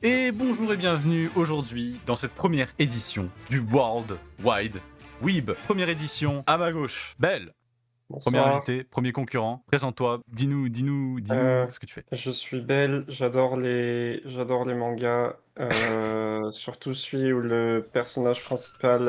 Et bonjour et bienvenue aujourd'hui dans cette première édition du World Wide Web. Première édition à ma gauche. Belle, premier Bonsoir, invité, premier concurrent. Présente-toi, dis-nous heu, ce que tu fais. je suis Belle, j'adore les mangas, surtout celui où le personnage principal,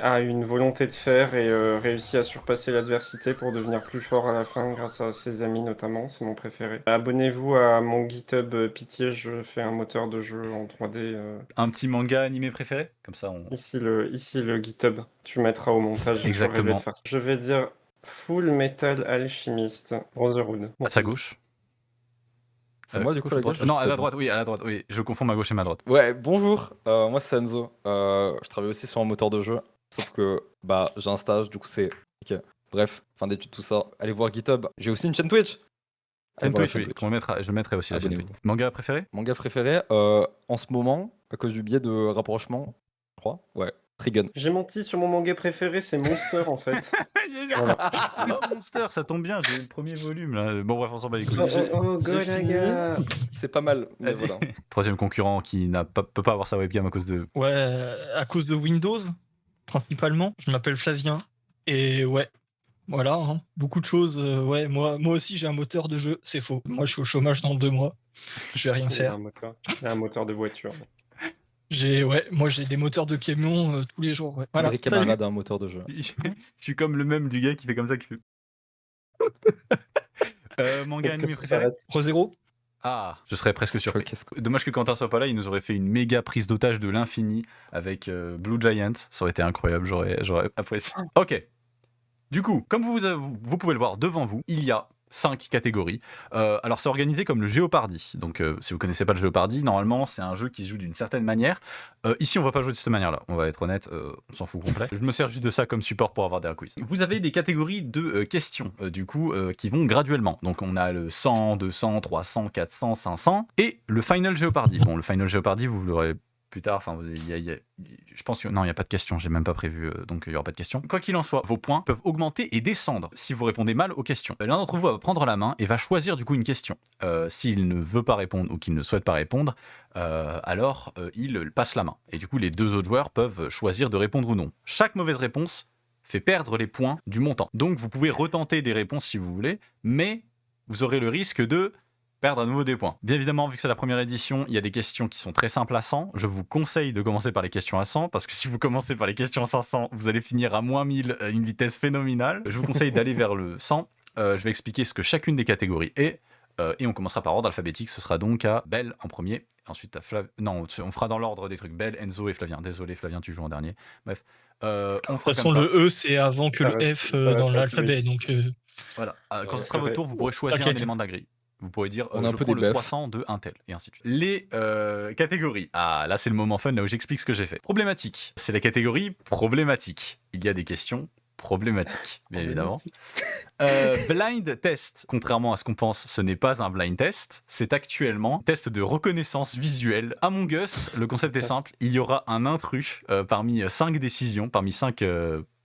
a une volonté de fer et réussit à surpasser l'adversité pour devenir plus fort à la fin grâce à ses amis notamment, c'est mon préféré. Abonnez-vous à mon GitHub, Pitié, je fais un moteur de jeu en 3D, Un petit manga animé préféré? Comme ça on... ici le GitHub, tu mettras au montage, je rêvais de Exactement. faire ça. Je vais dire Full Metal Alchemist Brotherhood, mon À sa troisième. gauche. C'est moi du Gauche coup ou la droite? gauche? Non, Je à sais la pas. droite, oui, à la droite, oui. Je confonds ma gauche et ma droite. Ouais, bonjour, moi c'est Enzo. Je travaille aussi sur un moteur de jeu, sauf que j'ai un stage, du coup c'est ok. Bref, fin d'études, tout ça. Allez voir GitHub. J'ai aussi une chaîne Twitch. Allez Chaîne voir la Twitch, chaîne oui. Twitch. Je mettrai aussi la chaîne Abonnez-vous. Twitch. Manga préféré? Manga préféré, en ce moment, à cause du biais de rapprochement, je crois. Ouais, Trigun. J'ai menti sur mon manga préféré, c'est Monster en fait. Voilà. Oh Monster, ça tombe bien, j'ai eu le premier volume là. Bon bref, on s'en bat les couilles. Oh oh oh, J'ai fini. Golaga! C'est pas mal, mais Vas-y. voilà. Troisième concurrent qui peut pas avoir sa webcam à cause de... Ouais, à cause de Windows, principalement. Je m'appelle Flavien. Et ouais, voilà, hein, beaucoup de choses. Ouais, moi aussi j'ai un moteur de jeu, c'est faux. Moi je suis au chômage dans 2 mois, je vais rien Il a faire. un moteur. Il a un moteur de voiture. Moi j'ai des moteurs de camion tous les jours. Ouais. Voilà. Vrai Salut. camarade a un moteur de jeu. Je suis comme le même du gars qui fait comme ça, qui fait... Manga Peut-être que animé ça préféré? s'arrête. Rosero. Ah, je serais presque surpris. Qu'est-ce que- Dommage que Quentin soit pas là, il nous aurait fait une méga prise d'otage de l'infini avec Blue Giant. Ça aurait été incroyable, j'aurais apprécié. Ok. Du coup, comme vous pouvez le voir devant vous, il y a 5 catégories. Alors c'est organisé comme le Jeopardy. Donc si vous connaissez pas le Jeopardy, normalement c'est un jeu qui se joue d'une certaine manière. Ici on va pas jouer de cette manière-là, on va être honnête, on s'en fout complet. Je me sers juste de ça comme support pour avoir des quiz. Vous avez des catégories de questions, du coup, qui vont graduellement. Donc on a le 100, 200, 300, 400, 500 et le Final Jeopardy. Bon, le Final Jeopardy, vous l'aurez plus tard, enfin, je pense que non, il n'y a pas de questions, j'ai même pas prévu, donc il n'y aura pas de questions. Quoi qu'il en soit, vos points peuvent augmenter et descendre si vous répondez mal aux questions. L'un d'entre vous va prendre la main et va choisir du coup une question. S'il ne veut pas répondre ou qu'il ne souhaite pas répondre, alors il passe la main. Et du coup, les deux autres joueurs peuvent choisir de répondre ou non. Chaque mauvaise réponse fait perdre les points du montant. Donc vous pouvez retenter des réponses si vous voulez, mais vous aurez le risque de perdre à nouveau des points. Bien évidemment, vu que c'est la première édition, il y a des questions qui sont très simples à 100. Je vous conseille de commencer par les questions à 100, parce que si vous commencez par les questions à 500, vous allez finir à moins 1000 à une vitesse phénoménale. Je vous conseille d'aller vers le 100. Je vais expliquer ce que chacune des catégories est. Et on commencera par ordre alphabétique. Ce sera donc à Belle en premier, ensuite à Flavien. Non, on fera dans l'ordre des trucs. Belle, Enzo et Flavien. Désolé, Flavien, tu joues en dernier. Bref. On De toute fera façon, comme ça. le E c'est avant que Ça le reste- F ça dans reste l'alphabet. alphabétique. Donc Voilà. Quand Ouais, ce sera c'est votre vrai. tour, vous pourrez choisir Ok, un ok. élément de la grille. Vous pourrez dire, On a un je peu prends des le beffs. 300 de un tel, et ainsi de suite. Les catégories. Ah, là c'est le moment fun, là où j'explique ce que j'ai fait. Problématique. C'est la catégorie problématique. Il y a des questions problématiques, bien évidemment. Blind test. Contrairement à ce qu'on pense, ce n'est pas un blind test. C'est actuellement un test de reconnaissance visuelle. Among Us, le concept est simple. Il y aura un intrus parmi 5 décisions, parmi 5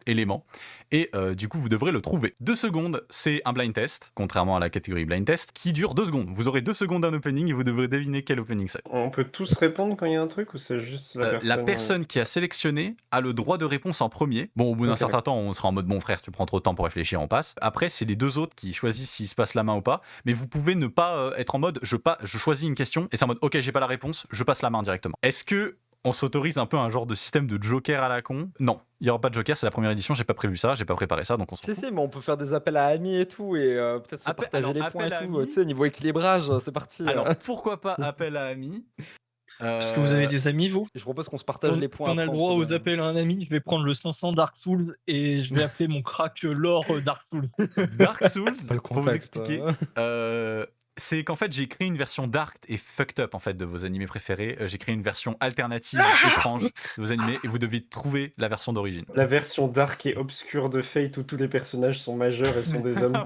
éléments. Et du coup, vous devrez le trouver. 2 secondes, c'est un blind test, contrairement à la catégorie blind test, qui dure 2 secondes. Vous aurez 2 secondes d'un opening et vous devrez deviner quel opening c'est. On peut tous répondre quand il y a un truc ou c'est juste la personne? La personne qui a sélectionné a le droit de réponse en premier. Bon, au bout d'un Ok, certain temps, on sera en mode bon frère, tu prends trop de temps pour réfléchir, on passe. Après, c'est les deux autres qui choisissent s'ils se passent la main ou pas. Mais vous pouvez ne pas être en mode je choisis une question et c'est en mode ok, j'ai pas la réponse, je passe la main directement. Est-ce que on s'autorise un peu un genre de système de joker à la con? Non, il y aura pas de joker, c'est la première édition, j'ai pas prévu ça, j'ai pas préparé ça, donc on s'en Si, fout. si, mais on peut faire des appels à amis et tout, et peut-être se partager les points et appel à tout. amis. Tu sais, niveau équilibrage, c'est parti. Alors, pourquoi pas appel à amis? Parce que vous avez des amis, vous. Et je propose qu'on se partage les points On a après le entre droit aux deux. appels à un ami. Je vais prendre le 500 Dark Souls et je vais appeler mon crack lore Dark Souls. Dark Souls, Pas le pour vous contexte. expliquer, c'est qu'en fait j'ai créé une version dark et fucked up en fait de vos animés préférés. J'ai créé une version alternative étrange de vos animés et vous devez trouver la version d'origine. la version dark et obscure de Fate où tous les personnages sont majeurs et sont des hommes.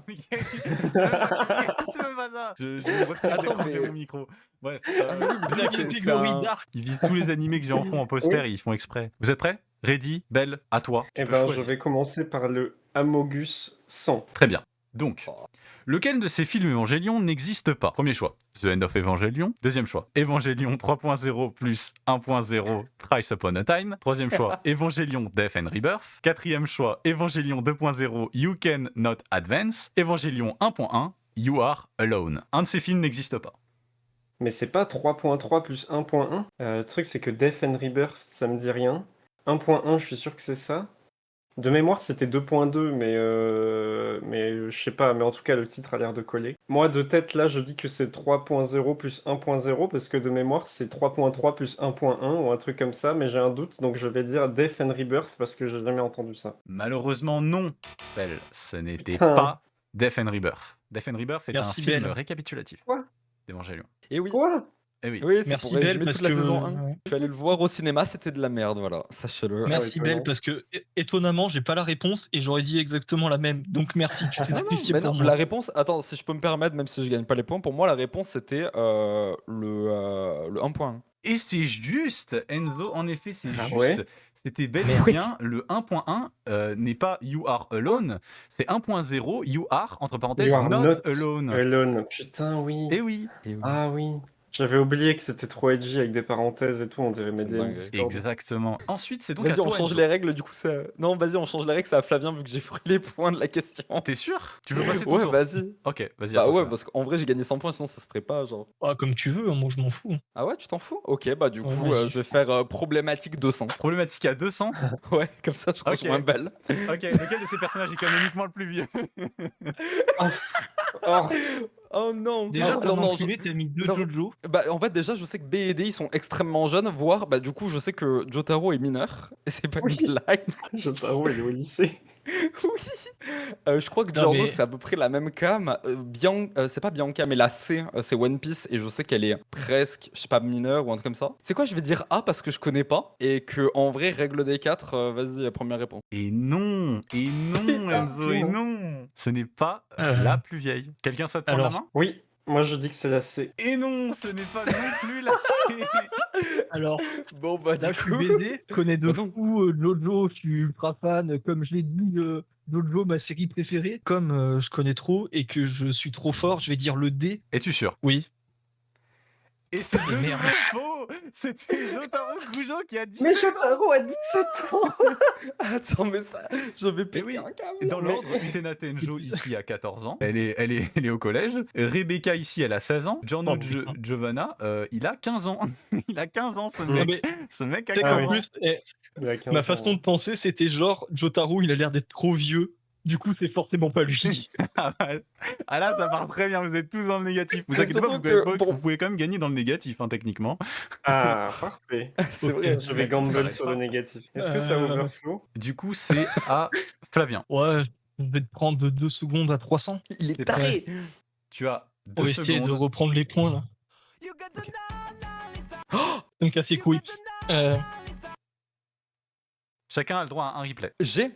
C'est même pas ça. Je vois pas Attends, déranger mais- mon micro. Bref, La c'est catégorie un- Dark. ils visent tous les animés que j'ai en fond en poster et ils font exprès. Vous êtes prêts? Ready, Belle, à toi. Tu Eh peux ben, je choisir. vais commencer par le Amogus 100. Très bien. Donc, Oh. lequel de ces films Evangelion n'existe pas? Premier choix, The End of Evangelion. Deuxième choix, Evangelion 3.0 plus 1.0 Thrice Upon a Time. Troisième choix, Evangelion Death and Rebirth. Quatrième choix, Evangelion 2.0 You Can Not Advance. Evangelion 1.1 You Are Alone. Un de ces films n'existe pas. Mais c'est pas 3.3 plus 1.1. Le truc, c'est que Death and Rebirth, ça me dit rien. 1.1, je suis sûr que c'est ça. De mémoire, c'était 2.2, mais je sais pas. Mais en tout cas, le titre a l'air de coller. Moi, de tête, là, je dis que c'est 3.0 plus 1.0, parce que de mémoire, c'est 3.3 plus 1.1 ou un truc comme ça, mais j'ai un doute, donc je vais dire Death and Rebirth, parce que j'ai jamais entendu ça. Malheureusement, non. Belle, ce n'était Putain. pas Death and Rebirth. Death and Rebirth est Merci, un film Belle. récapitulatif Quoi d'Evangelion. Et oui. Quoi? Eh oui. Oui, c'est Merci pour Belle résumer parce toute la que saison 1. ouais. Je suis allé le voir au cinéma, c'était de la merde, voilà, sachez-le. Merci étonnant. Belle parce que étonnamment j'ai pas la réponse et j'aurais dit exactement la même. Donc merci, tu t'es Non, non, sacrifié mais pour non, moi. la réponse, attends, si je peux me permettre, même si je gagne pas les points, pour moi la réponse c'était le 1.1. Et c'est juste, Enzo, en effet, c'est Ah juste. ouais? C'était bel et Oui. bien le 1.1 n'est pas You Are Alone, c'est 1.0 You Are, entre parenthèses, You are not, not alone. Alone. Putain, oui. Et oui, Et oui. Ah oui. J'avais oublié que c'était trop edgy avec des parenthèses et tout, on dirait C'est MDM dingue. Discord. exactement. Ensuite, c'est donc à Vas-y, on toi, change Enzo. les règles, du coup ça. Non, vas-y, on change les règles, c'est à Flavien vu que j'ai pris les points de la question. T'es sûr? Tu veux passer ton Ouais, tour? vas-y. Ok, vas-y, à Bah toi, ouais, Flavien. parce qu'en vrai j'ai gagné 100 points, sinon ça se ferait pas, genre. Ah, comme tu veux, hein, moi je m'en fous. Ah ouais, tu t'en fous? Ok, bah du Ouais, coup, vas-y. je vais faire problématique 200. Problématique à 200. Ouais, comme ça je range Ok. moins belle. Ok, lequel de ces personnages est canoniquement le plus vieux? Oh, Oh non. Déjà, Ah, t'as non, non, enculé, t'as mis deux non. Jojo. Bah en fait déjà je sais que B et D ils sont extrêmement jeunes, voire bah du coup je sais que Jotaro est mineur, et c'est pas Oui. une blague. Jotaro, il est au lycée. Oui. Je crois que Non, Giorno mais- c'est à peu près la même cam. C'est pas Bianca mais la C c'est One Piece, et je sais qu'elle est presque, je sais pas, mineure ou un truc comme ça. C'est quoi, je vais dire A parce que je connais pas, et que en vrai règle des 4, vas-y, première réponse. Et non, Enzo, et non. Ce n'est pas la plus vieille. Quelqu'un souhaite prendre la alors. main? Oui, moi je dis que c'est la C. Et non, ce n'est pas non plus la C. Alors, Bon bah là, du je suis coup. baisé, je connais de Bah non. fou Jojo, je suis ultra fan. Comme je l'ai dit, Jojo, ma série préférée. Comme je connais trop et que je suis trop fort, je vais dire le D. Es-tu sûr? Oui. Et c'est de merde. nouveau faux. C'était Jotaro Kujo qui a dit. Mais Jotaro a 17 ans. Attends, mais ça, je vais péter oui. un câble. Et dans l'ordre, Utena Tenjo ici a 14 ans. Elle est au collège. Rebecca ici, elle a 16 ans. Giorno Oh, putain. Giovanna, il a 15 ans. Il a 15 ans, ce Non, mec. mais- Ce mec a Tu sais 15 qu'en ans. plus, Il a 15 ma ans. façon de penser, c'était genre, Jotaro, il a l'air d'être trop vieux. Du coup, c'est forcément pas lui. Ah là, ça part très bien. Vous êtes tous dans le négatif. Vous Mais inquiétez pas, surtout vous pouvez, que pour- vous pouvez quand même gagner dans le négatif, hein, techniquement. Ah, parfait. C'est vrai. Je vais Ça gamble arrête sur pas. le négatif. Est-ce que ça overflow? Du coup, c'est à Flavien. Ouais, je vais te prendre de 2 secondes à 300 Il est C'est taré. Tu as pour 2 essayer de secondes. reprendre les points là. Ça me casse les couilles. Chacun a le droit à un replay. J'ai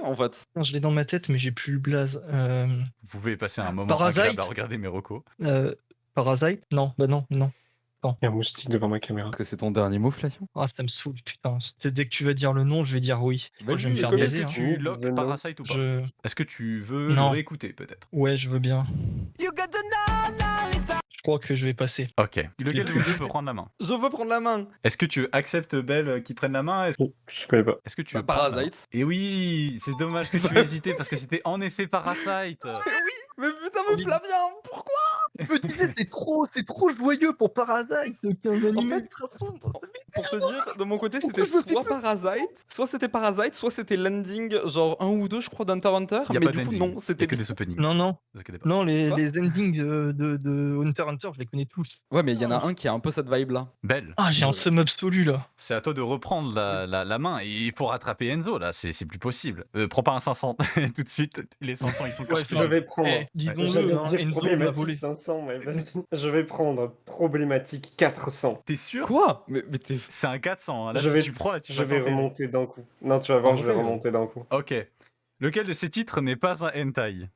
en fait. Putain, je l'ai dans ma tête, mais j'ai plus le blaze. Vous pouvez passer un moment Parasite. agréable à regarder mes recos. Parasite? Non, bah non. Il y a un moustique devant ma caméra. Est-ce que c'est ton dernier mot, Flavien? Ah, ça me saoule, putain. Dès que tu vas dire le nom, je vais dire oui. Vas-y, Je vais me faire comme baiser. Est-ce Hein. que tu Need lock the Parasite ou pas? Je... Est-ce que tu veux Non. le réécouter peut-être? Ouais, je veux bien. Je crois que je vais passer. Ok. Lequel de vous deux peut prendre la main? Je veux prendre la main. Est-ce que tu acceptes Belle qui prenne la main? Je connais pas. Est-ce que tu Bah, veux prendre la main? Parasite. Et oui, c'est dommage que tu aies hésité parce que c'était en effet Parasite. Mais putain, mais Flavien, pourquoi? Me disais, c'est trop joyeux pour Parasite, qu'un animé fait, ultra sombre. Pour te dire, de mon côté, Pourquoi c'était je me soit Parasite, soit c'était l'ending, genre 1 ou 2, je crois, d'Hunter x Hunter. Il y a Mais pas du coup, d'ending. non, Il y a c'était que des openings. Non, non, Ne vous inquiétez pas. non, les Quoi endings de Hunter x Hunter, je les connais tous. Ouais, mais il y en a un qui a un peu cette vibe-là. Belle. Ah, j'ai un seum absolu là. C'est à toi de reprendre la main et il faut rattraper Enzo là, c'est plus possible. Prends pas un 500 tout de suite, les 500 ils sont Ouais, corsés. Je vais prendre. Disons-le, J'allais hein, dire Enzo m'a problématique volé. 500, mais vas-y. Je vais prendre problématique 400. T'es sûr? Quoi? Mais t'es. C'est un 400, hein. Là Je si vais- tu prends là tu Je vas vais tenter. remonter d'un coup. Non, tu vas voir, En je vais vrai, remonter d'un coup. Ok. Lequel de ces titres n'est pas un hentai?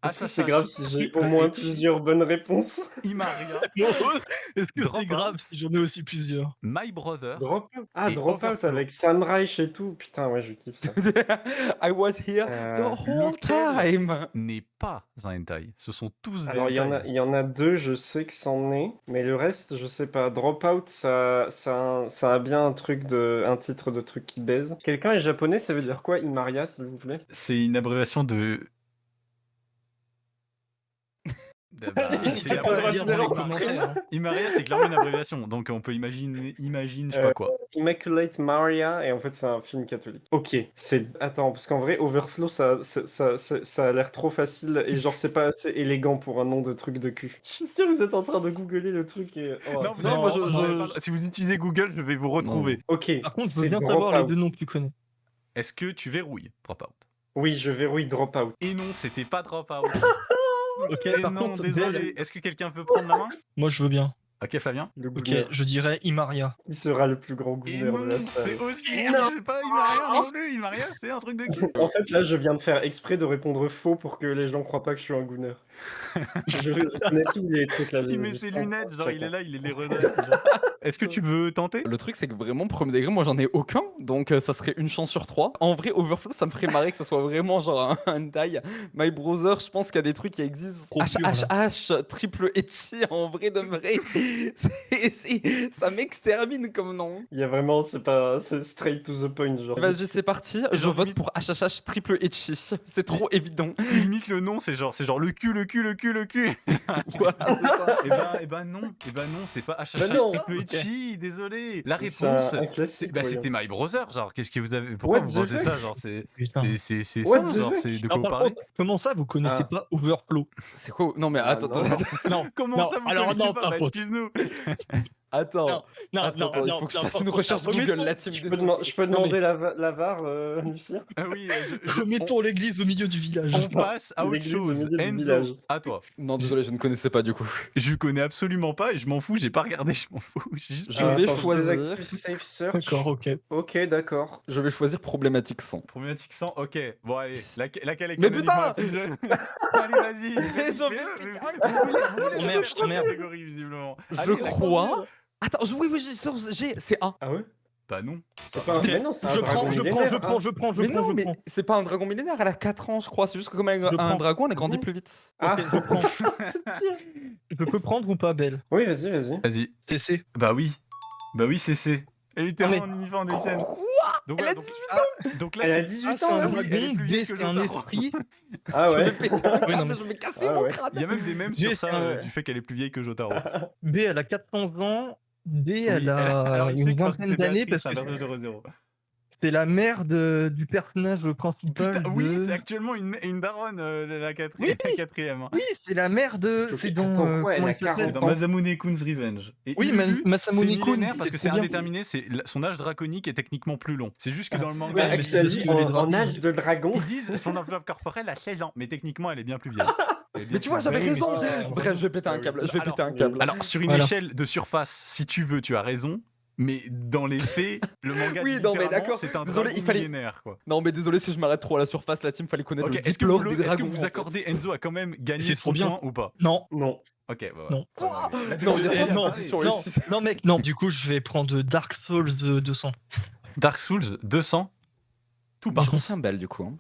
Est-ce que Asasashi, c'est grave si j'ai au Triple moins H, plusieurs bonnes réponses? Imaria, Est-ce que c'est Dropout. grave si j'en ai aussi plusieurs? My Brother Dropout. Ah, et Dropout Overflow. avec Sam Reich et tout. Putain, ouais, je kiffe ça. I was here the whole lequel time. n'est pas un hentai. Ce sont tous des Alors, hentai. il y en a deux, je sais que c'en est, mais le reste, je sais pas. Dropout, ça a bien un titre de truc qui baise. Quelqu'un est japonais, ça veut dire quoi, Imaria, s'il vous plaît? C'est une abréviation de. Bah, N'hésitez c'est pas à la lire dans les référence. commentaires. Hein. Imaria, c'est clairement une abréviation. Donc on peut imagine, je sais pas quoi. Immaculate Maria, et en fait, c'est un film catholique. Ok, Attends, parce qu'en vrai, Overflow, ça a l'air trop facile, et genre, c'est pas assez élégant pour un nom de truc de cul. Je suis sûr que vous êtes en train de googler le truc et... oh. Non, vous Non, avez moi, pas- je- vous avez je- pas- si vous utilisez Google, je vais vous retrouver. Ok, Par contre, je veux c'est bien savoir les Dropout. deux noms que tu connais. Est-ce que tu verrouilles Dropout? Oui, je verrouille Dropout. Et non, c'était pas Dropout. Ok, Et par non, contre, désolé. Belle, Est-ce que quelqu'un peut prendre la main? moi je veux bien. Ok, Flavien. Le Ok, Gooner. je dirais Imaria. Il sera le plus grand Et Gooner de non, la salle. c'est aussi. Non. C'est pas Imaria non plus. Imaria, c'est un truc de cul. En fait, là, je viens de faire exprès de répondre faux pour que les gens croient pas que je suis un Gooner. Je connais tous les trucs là. Il met ses lunettes, genre il est là, il les redresse. genre. Est-ce que tu veux tenter? Le truc, c'est que vraiment, premier degré, moi j'en ai aucun, donc ça serait une chance sur 3. En vrai, Overflow, ça me ferait marrer que ça soit vraiment genre un taille. My Brother, je pense qu'il y a des trucs qui existent. Trop pur, HHH, triple etchi, en vrai de vrai. Ça m'extermine comme nom. Il y a vraiment, c'est straight to the point. Genre, Vas-y, c'est parti. Je Genre, vote limite- pour HHH, triple etchi. C'est trop évident. Limite le nom, c'est genre le cul. Voilà, c'est ça. Eh ben non, c'est pas HHH Bah non. triple etchi, désolé. La C'est réponse, un classique. voyons. c'était My Brother, genre qu'est-ce que vous avez, pourquoi What vous the pensez fuck ça, genre c'est Putain. c'est What ça, the genre fuck c'est de quoi Non, vous par parlez? contre, comment ça, vous connaissez Ah. pas Overflow? C'est quoi? Non, mais Ah, attends, non. attends, Non, Comment non, ça vous alors connaissez non, pas? ta Bah, faute. excuse-nous. attends. Non, Attends, il faut que je fasse une recherche Google, la team. Je peux demander la VAR, Lucien? Ah oui, Remettons l'église au milieu du village. on passe à autre L'église au chose. milieu du Enzo, village. à toi. Non, désolé, je ne connaissais pas du coup. Je connais absolument pas et je m'en fous, j'ai pas regardé, je m'en fous. J'ai juste Je vais Attends, choisir. désactive safe search. D'accord, ok. Ok, d'accord. Je vais choisir problématique 100. Problématique 100, ok. Bon, allez, laquelle est Mais canonique putain dans la plus jeune Allez, vas-y. Mais j'en fais-le, vais- vous voulez Oh la merde, faire oh merde. catégorie, visiblement. Je Allez, crois. Attends, oui, c'est A. Ah ouais? Bah non. C'est pas un... Ok, Mais non, c'est un je dragon prends, je millénaire. prends, je prends. Mais non, mais c'est pas un dragon millénaire, elle a 4 ans, je crois. C'est juste que comme elle a Je un prends. dragon, elle a grandi Bon. plus vite. Ah, Ok, je prends. c'est pire. Je peux prendre ou pas, Belle? Oui, vas-y. Vas-y. CC. Bah oui. Bah oui, c'est. Elle est littéralement mais- en uniforme de Etienne. Quoi? Donc, Elle voilà, a donc- 18 ans. donc là, Elle a c'est 18 A, c'est un ans, là. oui, elle est dragon, plus B, vieille que c'est un Jotaro. esprit. Ah Je vais ouais. péter un Oui, câble, non, mais- je vais casser Ah mon ouais. crâne. Il y a même des mèmes B, sur c'est ça, un- du fait qu'elle est plus vieille que Jotaro. B, elle a 400 ans. D, Oui, elle alors, a il sait une que parce que vingtaine c'est d'années Béatrice, parce c'est un que personnage de Rezero. c'est la mère du personnage principal. Putain, oui, de- c'est actuellement une daronne, la Oui. quatrième. Hein. Oui, c'est la mère de. Ok, C'est dans. attends, quoi, elle comment a il s'appelle 40 C'est dans ans. Masamune Kun's Revenge. Et Oui, Ululu, Masamune c'est Kun, millénaire parce c'est que c'est trop bien. indéterminé, son âge draconique est techniquement plus long. C'est juste que dans le Ouais, manga, mais ils c'est parce actually, que les en dragons- âge de dragon. ils disent son enveloppe corporelle a 16 ans, mais techniquement elle est bien plus vieille. Elle est bien Mais tu vois, plus j'avais vieille. oui, raison. mais- Bref, je vais péter un câble. Je vais Alors- péter un câble. Alors, sur une Voilà. échelle de surface, si tu veux, tu as raison. Mais dans les faits, le manga Oui, dit non, mais littéralement, d'accord. c'est un Désolé, dragon il fallait- millénaire, quoi. Non, mais désolé si je m'arrête trop à la surface, la team, fallait connaître Ok, le est-ce que, diplôme vous, des est-ce que dragons. vous en fait. accordez Enzo a quand même gagné C'est son trop bien. point ou pas? Non. Non. Ok, bah voilà. Non. Quoi Ouais, Non, il y a trop de non, compétition non, ici. non, mec, non. Du coup, je vais prendre Dark Souls 200. Dark Souls 200. Tout Bah, part. c'est un bel du coup.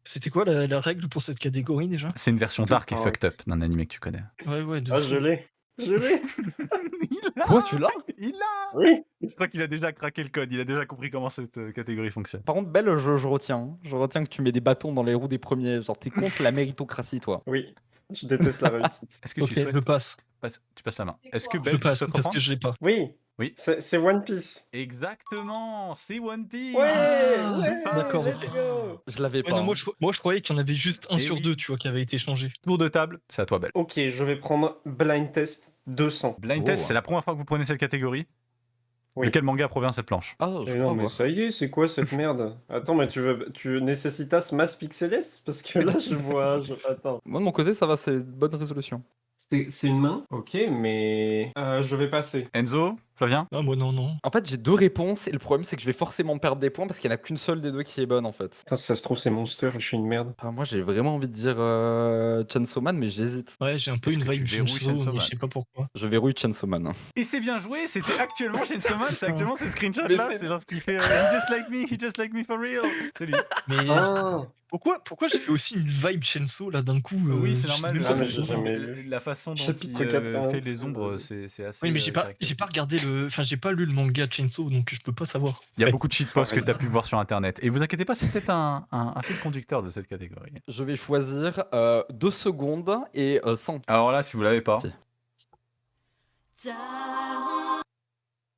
C'était quoi la règle pour cette catégorie déjà? C'est une version dark et Oh, fucked up d'un anime que tu connais. Ouais, Ah, je l'ai. Je l'ai. Il l'a. Quoi, tu l'as? Il l'a. Oui. Je crois qu'il a déjà craqué le code. Il a déjà compris comment cette catégorie fonctionne. Par contre, Belle, je retiens. Hein. Je retiens que tu mets des bâtons dans les roues des premiers. Genre, t'es contre la méritocratie, toi. Oui. Je déteste la réussite. Est-ce que Ok, tu souhaites je passe. tu passes la main? Est-ce que Je Belle, tu passe souhaites parce reprendre? que je l'ai pas. Oui. Oui. C'est One Piece. Exactement, c'est One Piece. d'accord. let's go. Je l'avais Ouais, pas. non, hein. moi, je croyais qu'il y en avait juste un Eh sur oui. deux, tu vois, qui avait été changé. Tour de table, c'est à toi, Belle. Ok, je vais prendre Blind Test 200. Blind Oh. Test, c'est la première fois que vous prenez cette catégorie. Oui. De quel manga provient cette planche? Ah, je Mais crois non, mais voir. ça y est, c'est quoi cette merde? Attends, mais tu necessitas mass pixeles? Parce que là, je vois. Attends. Moi, de mon côté, ça va, c'est une bonne résolution. C'est une main? Ok, mais. Je vais passer. Enzo, Flavien? Ah, moi, non. En fait, j'ai 2 réponses et le problème, c'est que je vais forcément perdre des points parce qu'il n'y en a qu'une seule des 2 qui est bonne en fait. Putain, si ça se trouve, c'est Monster et je suis une merde. Moi, j'ai vraiment envie de dire Chainsaw Man, mais j'hésite. Ouais, j'ai un peu Est-ce une que vibe tu verrouilles Chainsaw, Chainsaw mais Man je sais pas pourquoi. Je verrouille Chainsaw Man. Et c'est bien joué, c'était actuellement Chainsaw Man, c'est actuellement ce screenshot Mais là, c'est- c'est genre ce qui fait he just like me for real. C'est lui. Mais Ah, pourquoi j'ai fait aussi une vibe Chainsaw là d'un coup Oui, c'est je sais normal. même Ah, pas mais pourquoi. j'ai jamais vu. La façon dont Chapitre il 93, fait les ombres, c'est assez. Oui, mais j'ai pas caractéristique. regardé j'ai pas lu le manga Chainsaw, donc je peux pas savoir. Il y a Ouais. beaucoup de shitposts que Pareil. tu as pu voir sur internet. Et vous inquiétez pas, c'est peut-être un fil conducteur de cette catégorie. Je vais choisir 2 secondes et 100. Alors là, si vous l'avez pas, Si.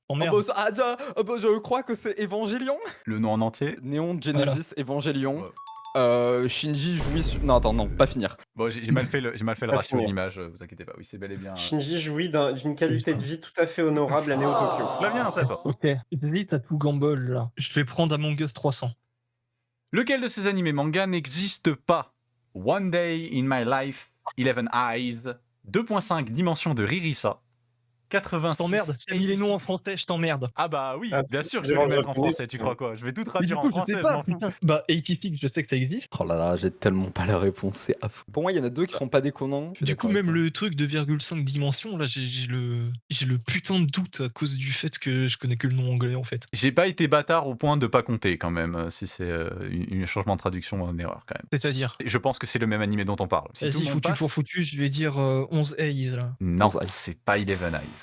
Oh merde. Je crois que c'est Evangelion. le nom en entier. Néon Genesis Evangelion. Ouais. Shinji jouit sur... Non, attends, non, pas finir. Bon, j'ai mal fait le Pas ratio finir. d'image, vous inquiétez pas. Oui, c'est bel et bien. Shinji jouit d'une qualité de vie tout à fait honorable à Neo Tokyo. Flavien, non, c'est à toi. Ok, j'hésite à tout gamble là. Je vais prendre Among Us 300. Lequel de ces animés manga n'existe pas? One Day in My Life, 11 Eyes, 2.5 dimensions de Ririsa, 86. Je t'emmerde, j'ai mis les noms en 86. français, je t'emmerde. Ah bah oui, Ah, bien sûr que je je vais vais le mettre en revenir. français, tu crois quoi? Je vais tout Mais traduire du en coup, je français, sais je pas, m'en fous. putain. Bah, 86, je sais que ça existe. Oh là là, j'ai tellement pas la réponse, c'est affreux. Pour moi, il y en a 2 qui sont pas déconnants. Je suis Du coup, d'accord avec même toi. le truc de 2,5 dimensions, là, j'ai le putain de doute à cause du fait que je connais que le nom anglais en fait. J'ai pas été bâtard au point de pas compter quand même, si c'est un changement de traduction en erreur quand même. C'est-à-dire, Et je pense que c'est le même animé dont on parle. Si tout le vas-y, monde foutu passe- pour foutu, je vais dire 11 A's là. Non, 11 Eyes. c'est pas 11 Eyes.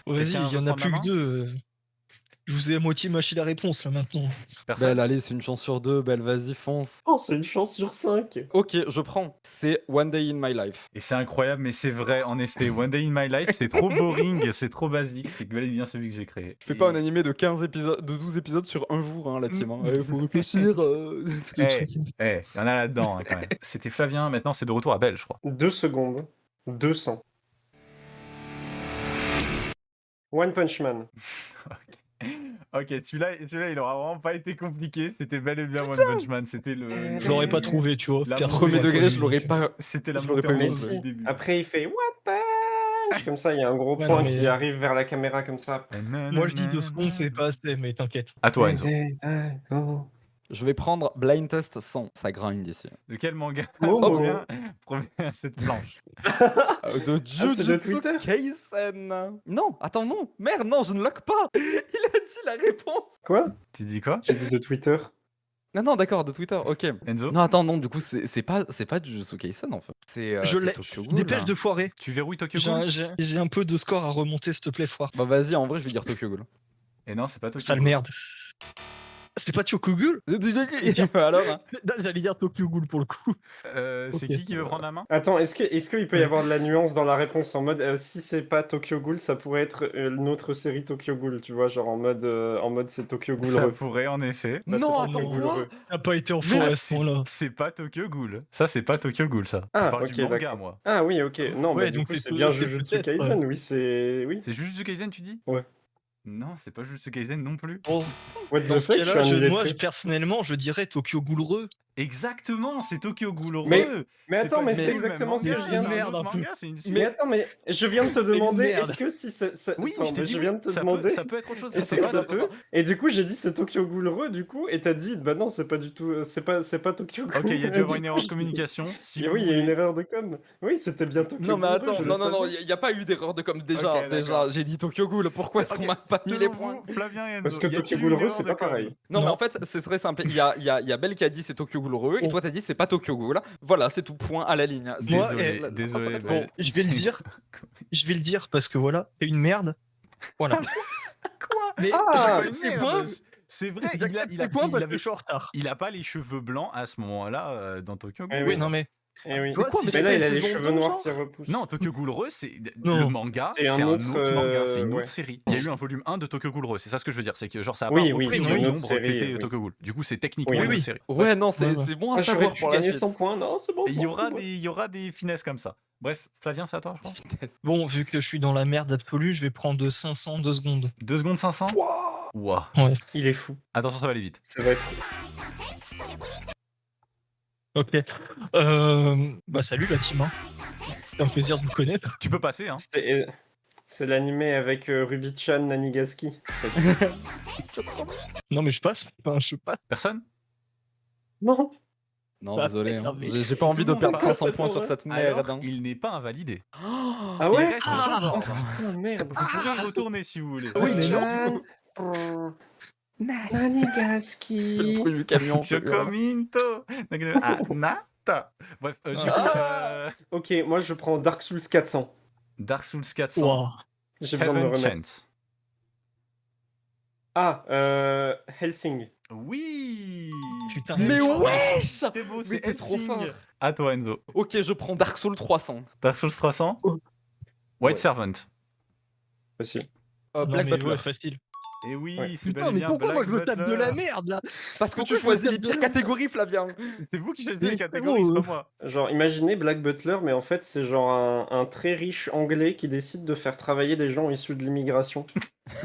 Vas-y, Quelqu'un il y en veut a prendre la plus main que 2. Je vous ai à moitié mâché la réponse là maintenant. Personne. Belle, allez, c'est une chance sur 2, Belle, vas-y, fonce. Oh, c'est une chance sur 5. Ok, je prends. C'est One Day in My Life. Et c'est incroyable, mais c'est vrai, en effet. One Day in My Life, c'est trop boring, c'est trop basique, c'est bel et bien celui que j'ai créé. Je fais pas un animé de 15 épisodes, de 12 épisodes sur un jour, hein, la team. Hein. Faut réfléchir. Eh, il y en a là-dedans hein, quand même. C'était Flavien, maintenant c'est de retour à Belle, je crois. 2 secondes. 200. One Punch Man. Ok, celui-là, il aura vraiment pas été compliqué. C'était bel et bien One Punch Man. C'était le. Je l'aurais pas trouvé, tu vois. La Perso, Premier Ouais, j'aurais degré, pas je eu. l'aurais pas. C'était la Je l'aurais montée en pas eu. Mais gamme si. au début. Après, il fait What Punch. Comme ça, il y a un gros Ouais, point non, mais- qui arrive vers la caméra comme ça. Moi je dis 2 secondes, c'est pas assez, mais t'inquiète. À toi, Enzo. Je vais prendre Blind Test 100. Ça grind ici. De quel manga Momo. provient cette planche? De c'est de Jujutsu Twitter Kaisen. Non, attends, non. Merde, non, je ne lock pas. Il a dit la réponse. Quoi? Tu dis quoi? J'ai dit de Twitter. Non, d'accord, de Twitter, ok. Enzo? Non, attends, non, du coup, c'est pas Jujutsu Kaisen en fait. C'est Je l'ai. Tokyo Ghoul. Dépêche là. de foirer. Tu verrouilles Tokyo J'ai Ghoul? j'ai un peu de score à remonter, s'il te plaît, foire. Bah vas-y, en vrai, je vais dire Tokyo Ghoul. Et non, c'est pas Tokyo Sale Ghoul. merde. C'était pas Tokyo Ghoul? Alors, hein. J'allais dire Tokyo Ghoul pour le coup. C'est Ok. qui veut prendre la main? Attends, est-ce qu'il peut y avoir de la nuance dans la réponse en mode si c'est pas Tokyo Ghoul, ça pourrait être une autre série Tokyo Ghoul, tu vois, genre en mode c'est Tokyo Ghoul. Ça pourrait en effet. Bah, Non, c'est Tokyo attends, Ghoul quoi heureux. T'as pas été en Mais forêt à ce c'est- point-là. C'est pas Tokyo Ghoul. Ça, c'est pas Tokyo Ghoul, ça. Ah, Je parle ok, du manga, d'accord. moi. Ah oui, ok. Non, Ouais, mais du donc coup, les c'est deux, bien c'est Jujutsu peut-être, Kaisen, oui, c'est... Oui. C'est Jujutsu Kaisen, tu dis? Ouais. Non, c'est pas Jujutsu Kaisen non plus. Bon, What dans the ce fuck, cas-là, je suis un moi, illettré. personnellement, je dirais Tokyo Ghoulreux. Exactement, c'est Tokyo Ghoul heureux. Mais C'est attends, pas mais du c'est tout le même exactement ce que manga, je viens c'est de un merde, autre un peu. manga, c'est une suite. Mais attends, mais je viens de te une demander, merde. est-ce que si ça... Oui, attends, je t'ai mais dit je oui. viens de te ça demander... ça peut être autre chose. Et ça c'est peut que ça être- peut. Et du coup, j'ai dit c'est Tokyo Ghoul du coup, et t'as dit bah non, c'est pas du tout, c'est pas Tokyo Ghoul. Ok, il y a dû Et avoir du une coup, erreur de je- communication. Si Et vous oui, il y a une voulez- erreur de com. Oui, c'était bien Tokyo Non, mais Ghoul, attends, je le non, savais. il n'y a pas eu d'erreur de com déjà. Ok, déjà, d'accord. j'ai dit Tokyo Ghoul. Pourquoi est-ce qu'on Ok, m'a pas mis selon les points vous, Flavien et Enzo, Parce que y a-t-il Tokyo eu Ghoul une Heureux, erreur c'est de pas com? pareil. Non, mais Non. en fait, c'est très simple. Il y a Belle qui a dit c'est Tokyo Ghoul heureux, et toi t'as dit c'est pas Tokyo Ghoul. Voilà, c'est tout, point à la ligne. Moi, Désolé, la- désolé. la- Bon, Belle. je vais le dire. Je vais le dire parce que voilà, c'est une merde. Voilà. Quoi? Mais Ah, j'accepte Une ses merde. points. C'est vrai, J'accepte ses points parce que avait- je suis en retard. il a pas les cheveux blancs à ce moment-là dans Tokyo Ghoul. Eh Oui, oui. non mais. Eh oui. Toi, quoi, mais Mais c'est là, pas il a une les saison cheveux 2, noirs genre qui repoussent. Non, Tokyo Ghoul Heureux, c'est Non. le manga, C'est c'est un un autre, autre manga, c'est une ouais. autre série. Il y a eu un volume 1 de Tokyo Ghoul Heureux, c'est ça ce que je veux dire, c'est que genre ça a Oui, pas oui, repris c'est le une nombre autre série, qu'était oui. Tokyo Ghoul. Du coup, c'est techniquement Oui, une oui. autre série. Ouais, non, Ouais, ouais. c'est bon Ah, à j'aurais savoir pu pour la gagner suite. 100 points. Non, c'est bon. Et il y aura des finesses comme ça. Bref, Flavien, c'est à toi, je crois. Bon, vu que je suis dans la merde absolue, je vais prendre 500 2 secondes. 2 secondes 500. Ouah. Il est fou. Attention, ça va aller vite. Ça va être. Ok. Bah salut la team. Hein. C'est un plaisir de vous connaître. Tu peux passer, hein. C'était- C'est l'animé avec Ruby-chan Nanigaski. Non, mais je passe. Enfin, je passe. Personne? Non. Non, Ah, désolé. hein. merde, mais- J'ai pas envie de Tout le monde perdre passe 500 points pour sur eux. cette merde. Alors, hein. il n'est pas invalidé. Ah Il ouais reste sur Ah le board. Putain, merde. Vous pouvez le retourner si vous voulez. Oui, mais non, Ruby-chan. Fais le Nanigaski. bruit du camion. je hurle. Chocominto. Ah, nata. Bref, du coup, Ok, moi je prends Dark Souls 400. Dark Souls 400, Ouah. J'ai besoin de me Heaven remettre. Chance. Ah, Helsing. Oui. Putain, Mais ouais. wesh C'est beau, Mais c'est t'es trop Helsing. fort. À toi, Enzo. Ok, je prends Dark Souls 300. Dark Souls 300. Oh. White Ouais. Servant. Facile. Non, Black mais Butler. ouais, facile. Et oui, Ouais. c'est bel Putain, et mais bien pourquoi moi Black je me tape de la Butler. merde là? Parce que tu Pourquoi je choisis me les tape de pires la- catégories, Flavien. C'est vous qui choisissez Mais les catégories, c'est frérot, pas moi. Genre, imaginez Black Butler, mais en fait, c'est genre un très riche anglais qui décide de faire travailler des gens issus de l'immigration. Ça,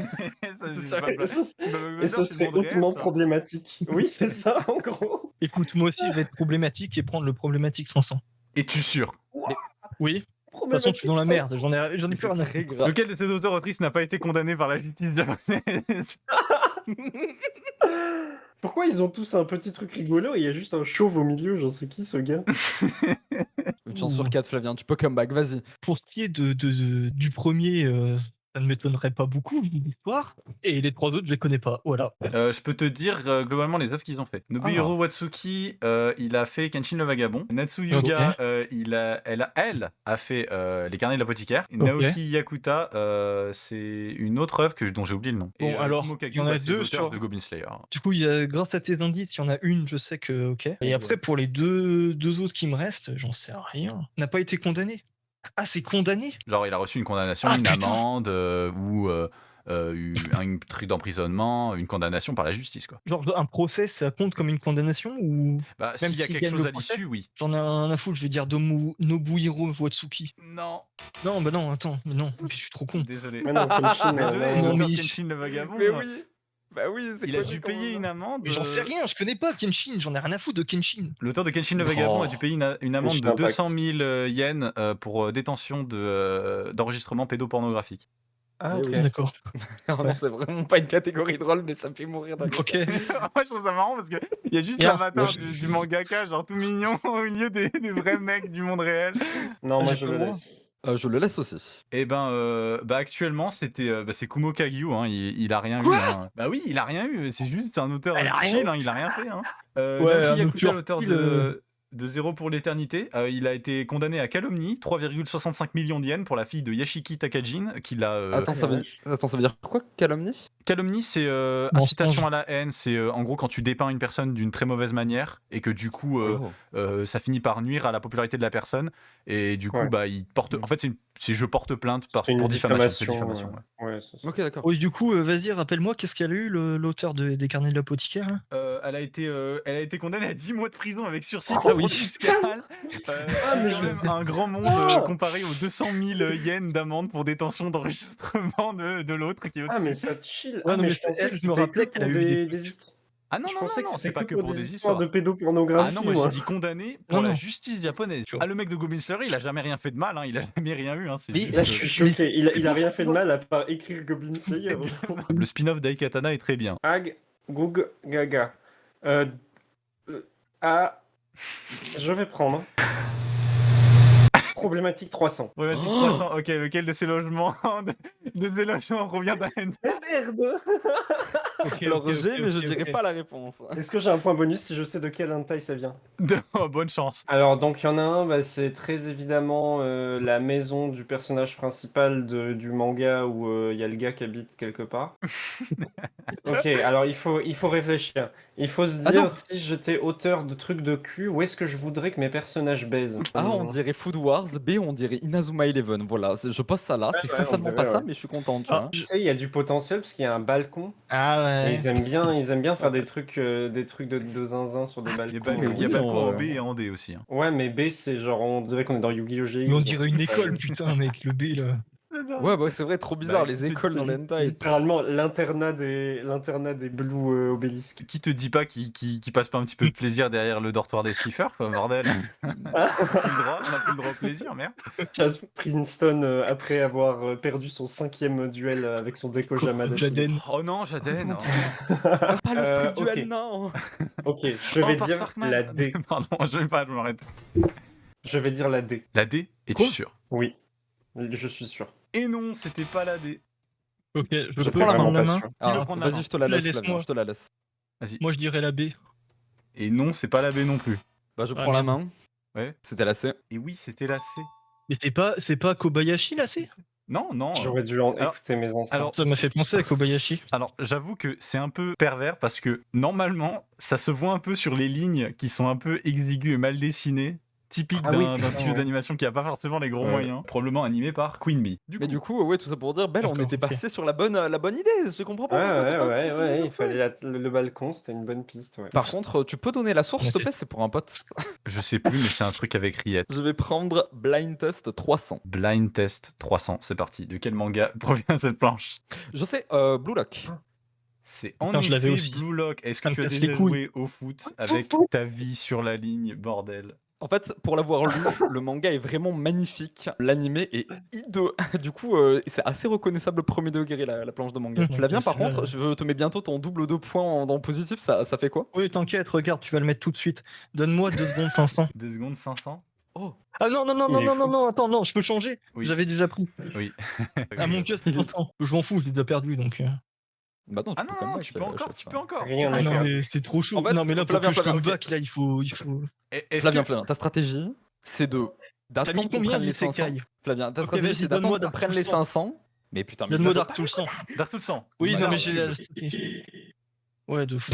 c'est Ça- pas Et ça, c'est pas Black et Butler, ça c'est le serait monde réel, hautement ça. problématique. Oui, c'est ça, en gros. Écoute, moi aussi je vais être problématique et prendre le problématique 500. Es-tu sûr? Oui, de toute façon je suis dans la merde, j'en ai plus C'est rien à très foutre. grave. Lequel de ces auteurs-autrices n'a pas été condamné par la justice japonaise? Pourquoi ils ont tous un petit truc rigolo et il y a juste un chauve au milieu? J'en sais qui ce gars? Une chance sur 4, Flavien. Tu peux come back, vas-y. Pour ce qui est du premier, ça ne m'étonnerait pas beaucoup vu l'histoire. Et les trois autres, je les connais pas. Voilà. Je peux te dire globalement les œuvres qu'ils ont fait. Nobuhiro Watsuki, il a fait Kenshin le Vagabond. Natsu Yuga, elle a fait Les Carnets de l'apothicaire. Naoki Yakuta, c'est une autre œuvre dont j'ai oublié le nom. Bon, Et alors, Kumo il y en a Kagyu, c'est deux l'auteur sur- de Goblin Slayer. Du coup, grâce à tes indices, il y en a une, je sais que ok. Et après, pour les deux autres qui me restent, j'en sais rien. N'a pas été condamné. Ah, c'est condamné? Genre, il a reçu une condamnation, Ah, une putain. amende ou un truc d'emprisonnement, une condamnation par la justice, quoi. Genre, un procès, ça compte comme une condamnation ou Bah, même s'il y a s'il quelque gagne chose le à procès l'issue, oui. J'en ai un à foutre, je vais dire Nobuhiro Watsuki. Non, Non, bah non, attends, mais non, mais je suis trop con. désolé. Mais non, Kenshin, Désolé, non, non, l'auteur de mais- Kenshin le Vagabond. Mais oui. Bah oui, c'est Il a connu dû quand payer même. une amende. Mais j'en sais rien, je connais pas Kenshin, j'en ai rien à foutre de Kenshin. L'auteur de Kenshin le Oh. Vagabond a dû payer une amende de Impact. 200 000 yens pour détention d'enregistrement pédopornographique. Ah, Eh ok. oui. D'accord. Ah non, c'est vraiment pas une catégorie drôle, mais ça me fait mourir d'un Ok. Moi, je trouve ça marrant parce qu'il y a juste Bien. l'avatar Moi, du mangaka, genre tout mignon, au milieu des vrais mecs du monde réel. Non, moi J'ai je pas le le droit. laisse. Je le laisse aussi. Et bah actuellement, c'est Kumo Kagyu, hein, il a rien eu. Quoi Hein. Bah oui, il a rien eu, c'est juste un auteur Elle a rien chill, hein, il a rien fait. Hein. Ouais, Naoki un Yakuta, auteur l'auteur chill, de Zéro pour l'éternité, il a été condamné à calomnie, 3,65 millions de yens pour la fille de Yashiki Takajin, qui l'a... Attends, ça veut dire quoi, calomnie? Calomnie, c'est incitation à la haine, c'est en gros quand tu dépeins une personne d'une très mauvaise manière et que du coup ça finit par nuire à la popularité de la personne et du coup Ouais. bah il porte... En fait c'est je porte plainte C'est une pour diffamation, c'est diffamation, diffamation. Ouais. Ouais, c'est ça. Ok, d'accord. Oui, du coup, vas-y, rappelle-moi, qu'est-ce qu'elle a eu, l'auteur des carnets de l'apothicaire hein Elle a été condamnée à 10 mois de prison avec sursis Ah pour oui. fraude fiscale. mais C'est quand même un grand monde comparé aux 200 000 yens d'amende pour détention d'enregistrement de l'autre qui est Ah, au-dessus. mais ça chill. Ouais, Ah, non, mais mais je pensais elle, que je me c'était rappelais que qu'elle a pour eu des des histoires. Ah non, Je non, pensais non, que non, c'était c'est pas que pour des histoires de histoires. pédopornographie. Ah non, moi moi. j'ai dit condamné pour Non, la non. justice japonaise. Tu vois. Ah, le mec de Goblin Slayer, il a jamais rien fait de mal, hein, il a jamais rien eu. Hein, c'est Mais juste, Là, je suis choqué. Il a rien fait de mal à part écrire Goblin Slayer. Le spin-off d'Aikatana est très bien. Ag, Goog, Gaga. Je vais prendre. Problématique 300. Problématique Oh 300, ok, lequel de ces logements revient d'un Merde. Alors j'ai, mais je dirais pas la réponse. Est-ce que j'ai un point bonus si je sais de quelle hentai ça vient? Oh, bonne chance. Alors, donc, il y en a un, bah, c'est très évidemment la maison du personnage principal du manga où il y a le gars qui habite quelque part. Ok, alors il faut réfléchir. Il faut se dire, Attends. si j'étais auteur de trucs de cul, où est-ce que je voudrais que mes personnages baisent? A, on dirait Food Wars. B, on dirait Inazuma Eleven. Voilà, je pose ça là. C'est ouais, certainement on pas dirait, ça, ouais. mais je suis content, tu Ah, vois. Tu sais, il y a du potentiel parce qu'il y a un balcon. Ah Et ouais. ils aiment bien faire des trucs de zinzin sur des balcons. Il y a oui, balcon on- en B et en D aussi. Hein. Ouais, mais B, c'est genre, on dirait qu'on est dans Yu-Gi-Oh! GX. Mais on genre, dirait c'est une pas- école, putain, mec, le B là. J'adore. Ouais, bah c'est vrai, trop bizarre, Bah, les écoles dans l'hentai. Littéralement, l'internat des Blue Obélisque. Qui te dit pas qu'il passe pas un petit peu de plaisir derrière le dortoir des sniffers, quoi, bordel. On a plus le droit au plaisir, merde. Chaz Princeton, après avoir perdu son 5e duel avec son Dekojama d'affilée. Jaden. Oh non, Jaden. Pas le strip ok. duel, non. Ok, je Oh, vais par dire Sparkman. la D. Pardon, je vais pas, je m'arrête. Je vais dire la D. La D, es-tu Quoi sûr? Oui, je suis sûr. Et non, c'était pas la D. Ok, je J'étais peux vraiment prendre la pas main. sûr. Ah, prendre la main. vas-y, je te la laisse, Laisse-moi. Flavien, je te la laisse. Vas-y. Moi, je dirais la B. Et non, c'est pas la B non plus. Bah, je Ah, prends la merde. main. Ouais. C'était la C. Et oui, c'était la C. Mais c'est pas Kobayashi là, c'est Non, non. J'aurais dû Alors- écouter mes instincts. alors- Ça m'a fait penser à Kobayashi. Alors, j'avoue que c'est un peu pervers parce que normalement, ça se voit un peu sur les lignes qui sont un peu exiguës et mal dessinées, typique Ah oui, d'un putain, studio ouais. d'animation qui a pas forcément les gros Ouais. moyens, probablement animé par Queen Bee. Mais du coup, ouais, tout ça pour dire, Belle, on D'accord, était ok. passé sur la bonne idée. Je comprends pas pourquoi t'as pas Ouais, continué sur il ça. fallait le balcon, c'était une bonne piste. Ouais. Par contre, tu peux donner la source, s'il te plaît, c'est pour un pote. Je sais plus, mais c'est un truc avec Riette. Je vais prendre Blind Test 300. Blind Test 300, c'est parti. De quel manga provient cette planche? Je sais, Blue Lock. C'est en Putain, je l'avais effet aussi. Blue Lock. Est-ce que Ça me tu as casse les déjà couilles. joué au foot avec ta vie sur la ligne, bordel? En fait, pour l'avoir lu, le manga est vraiment magnifique. L'animé est hideux. Du coup, c'est assez reconnaissable au premier degré, la planche de manga. Mhm. Flavien, par C'est là, contre, là. je te mets bientôt ton double 2 points en positif. Ça fait quoi? Oui, t'inquiète, regarde, tu vas le mettre tout de suite. Donne-moi 2 secondes 500. 2 secondes 500? Oh, Ah non, non, non, Il non, est non, fou. non, non, attends, non, je peux changer. Oui. J'avais déjà pris. Oui. À mon cœur, c'est Il est 500. Je m'en fous, je l'ai déjà perdu donc. bah non, tu Ah peux non, come non, back, tu peux à encore, chaque tu fois. peux encore. Rien Ah à non, perdre. mais c'est trop chaud. En fait, non, mais là, pour Flavien, que je Flavien, come ok. back, là, il faut. Est-ce Flavien, que- Flavien, ta stratégie, c'est T'as mis d'attendre qu'on combien prenne les d'Isekai 500. Flavien, ta Ok, stratégie, vas-y, c'est donne-moi d'attendre qu'on Dark prenne les Souls 500. Mais putain, mais Donne-moi t'as- Dark Souls 100. Dark Souls 100. Oui, Bah non, non, mais j'ai tu- la stratégie. Ouais, de fou.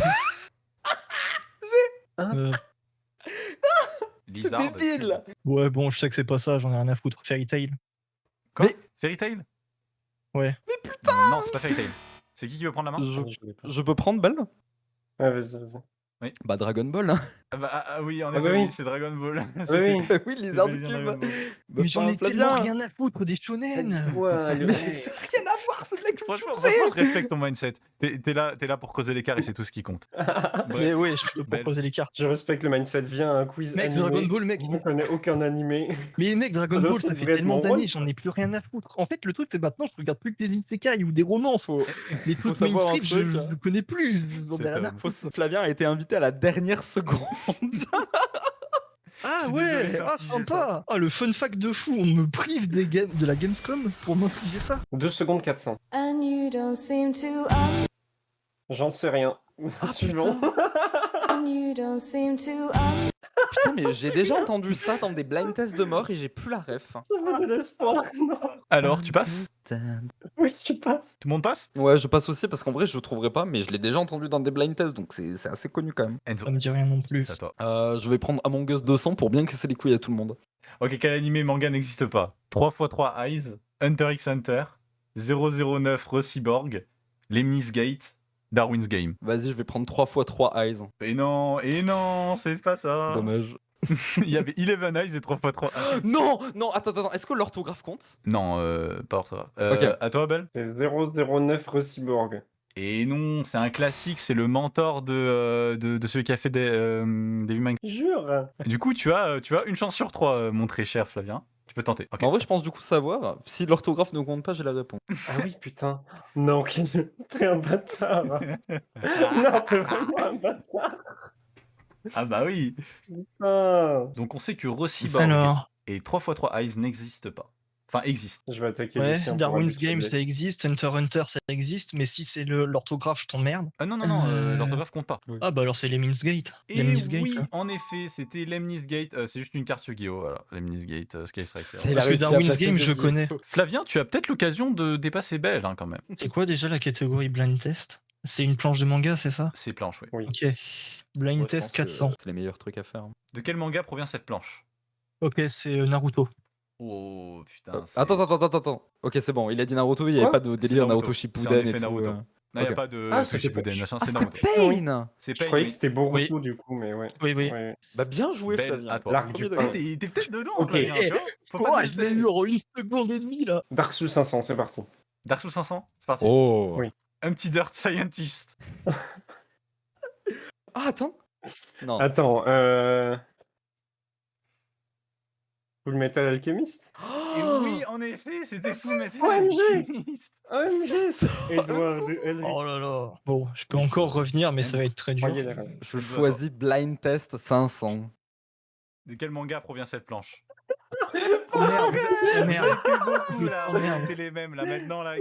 Hein Euh, Lizard. débile. ouais, bon, je sais que c'est pas ça, j'en ai rien à foutre. Fairy Tail. Quoi? Mais- Fairy Tail? Ouais. Mais putain! Non, c'est pas Fairy Tail. C'est qui veut prendre la main? Je peux prendre Belle? Ouais, vas-y. Bah Dragon Ball. Oui, en Ah effet, bah oui. oui, c'est Dragon Ball. Oui, C'était- oui. Oui, Lizard bel et bien Cube. Dragon Ball. Bah, Mais j'en ai Flavien. tellement rien à foutre des Ça shonen. dit quoi, le- Mais rien à voir, c'est de la culture. Franchement, je respecte ton mindset. T'es là pour causer l'écart et c'est tout ce qui compte. Mais ouais, je peux Belle. proposer les cartes. Je respecte le mindset. Viens à un quiz Mec, animé. Dragon Ball, mec. Je ne connais aucun animé. Mais mec, Dragon Ça doit Ball, ça fait devrait être tellement mon d'années, rôle, j'en ça. ai plus rien à foutre. En fait, le truc, c'est maintenant, je regarde plus que des isekai ou des romans. Faut, Les faut trucs savoir un mainstream, truc. je connais plus. J'en ai C'est rien à homme. foutre. Flavien a été invité à la dernière seconde. Ah Je suis désolé ouais, de ah t'infliger sympa. Ah, le fun fact de fou, on me prive de la Gamescom pour m'infliger ça. 2 secondes 400. And you don't seem to J'en sais rien. Suivant. and you don't seem to Putain, mais j'ai déjà entendu ça dans des blind tests de mort et j'ai plus la ref. J'avais de l'espoir. Non. Alors, tu passes? Oui, je passe. Tout le monde passe? Ouais, je passe aussi parce qu'en vrai, je trouverai pas, mais je l'ai déjà entendu dans des blind tests, donc c'est assez connu quand même. Enzo, Ça me dit rien non plus. c'est à toi. Je vais prendre Among Us 200 pour bien casser les couilles à tout le monde. Ok, quel animé manga n'existe pas? 3x3 Eyes, Hunter x Hunter, 009 Recyborg, Lemnis Gate, Darwin's Game. Vas-y, je vais prendre 3x3 Eyes. Et non, c'est pas ça. Dommage. Il y avait 11 Eyes et 3x3 Eyes. Non, attends, est-ce que l'orthographe compte? Non, pas orthographe. Ok. À toi, Belle? C'est 009 Recyborg. Et non, c'est un classique, c'est le mentor de celui qui a fait des May Cry. Jure. Du coup, tu as une chance sur 3, mon très cher Flavien. Tu peux tenter. Ok. En vrai, je pense du coup savoir. Si l'orthographe ne compte pas, j'ai la réponse. Ah oui, putain. Non, t'es un bâtard. Non, t'es vraiment un bâtard. Ah bah oui. Ah. Donc on sait que Recyborg Alors, et 3x3 Eyes n'existent pas. Enfin, existent. Je vais attaquer ouais, Lucien pour Darwin's abus de Game ça faiblesse. existe, Hunter x Hunter ça existe, mais si c'est l'orthographe, je t'emmerde. Ah non, Euh. l'orthographe compte pas. Ah bah alors c'est Lemnis Gate. Et Lemnis Gate. oui, là. en effet, c'était Lemnis Gate. C'est juste une carte Yu-Gi-Oh! Voilà, Lemnis Gate, Sky Striker. Il a Parce que réussi à Darwin's passer Game, des je vieux. connais. Flavien, tu as peut-être l'occasion de dépasser Belle hein, quand même. C'est quoi déjà la catégorie blind test? C'est une planche de manga, c'est ça? C'est planche, oui. Oui. Ok. Blind Ouais, je test pense que 400. C'est les meilleurs trucs à faire. De quel manga provient cette planche? Ok, c'est Naruto. Oh putain. c'est- Attends. Ok, c'est bon, il a dit Naruto, il n'y avait Quoi pas de délire Naruto. Naruto C'est en Shippuden effet et tout. Naruto. Non, il n'y a Ok. pas de Ah, c'était Shippuden, machin, Ah, c'est c'était Naruto. Pain. C'est Je Pain, croyais que oui. c'était Boruto du coup, mais ouais. Oui, oui. Ouais. Bah bien joué, Belle Flavien. à toi. L'arc Premier du degré. pain. T'es peut-être dedans, Ok. Flavien, tu vois. Faut pas Oh, te je l'ai laisser. eu en 1 seconde et demie là. Dark Souls 500, c'est parti. Dark Souls 500, c'est parti. Oh. Oui. Un petit Dirt Scientist. Ah, attends. Non. Attends, Full Metal Alchemist? Et oui, en effet, c'était Full Metal OMG. Alchemist. OMG! Edward Elric. Oh là là. Bon, je peux Oui, encore ça- revenir, mais ça va être très dur. Croyez les rêves. Je Tu dois choisis Blind Test 500. De quel manga provient cette planche? Oh merde. Oh Vous merde. avez été beaucoup là, Oh, vous merde. étiez les mêmes là maintenant là.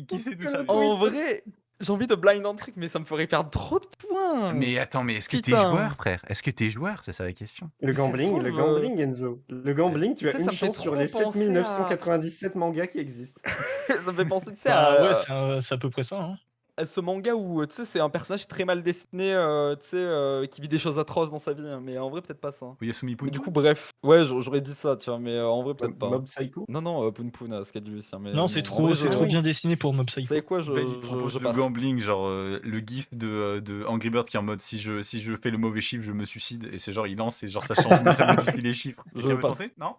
Qui sait d'où ça vient? En vrai, j'ai envie de blind un truc, mais ça me ferait perdre trop de points. Mais attends, mais est-ce que t'es Putain. joueur, frère? Est-ce que t'es joueur? C'est ça la question. Le Mais ça se gambling, le trouve, gambling, Enzo. Le gambling, tu tu as sais, une ça me fait chance sur trop les penser 7997 mangas qui existent. Ça me fait penser, tu sais, Bah ouais, à, c'est à peu près ça. Hein. à ce manga où tu sais, c'est un personnage très mal destiné, tu sais, qui vit des choses atroces dans sa vie. Hein, mais en vrai, peut-être pas ça. Oui, Yasumi Pun. Mais du coup, bref. Ouais, j'aurais dit ça, tu vois, mais en vrai, peut-être pas. Mob Psycho? Non, non, Poun Poun, ce qu'a dit Lucien. Mais, Non, c'est en trop, vrai, c'est je- trop oui. bien dessiné pour Mob Vous Psycho. savez quoi, Ben, il te propose je le passe. gambling, genre le gif de Angry Bird qui est en mode si je fais le mauvais chiffre, je me suicide. Et c'est genre il lance et genre ça change, mais ça modifie les chiffres. Je Quelqu'un veut passe. tenter? Non?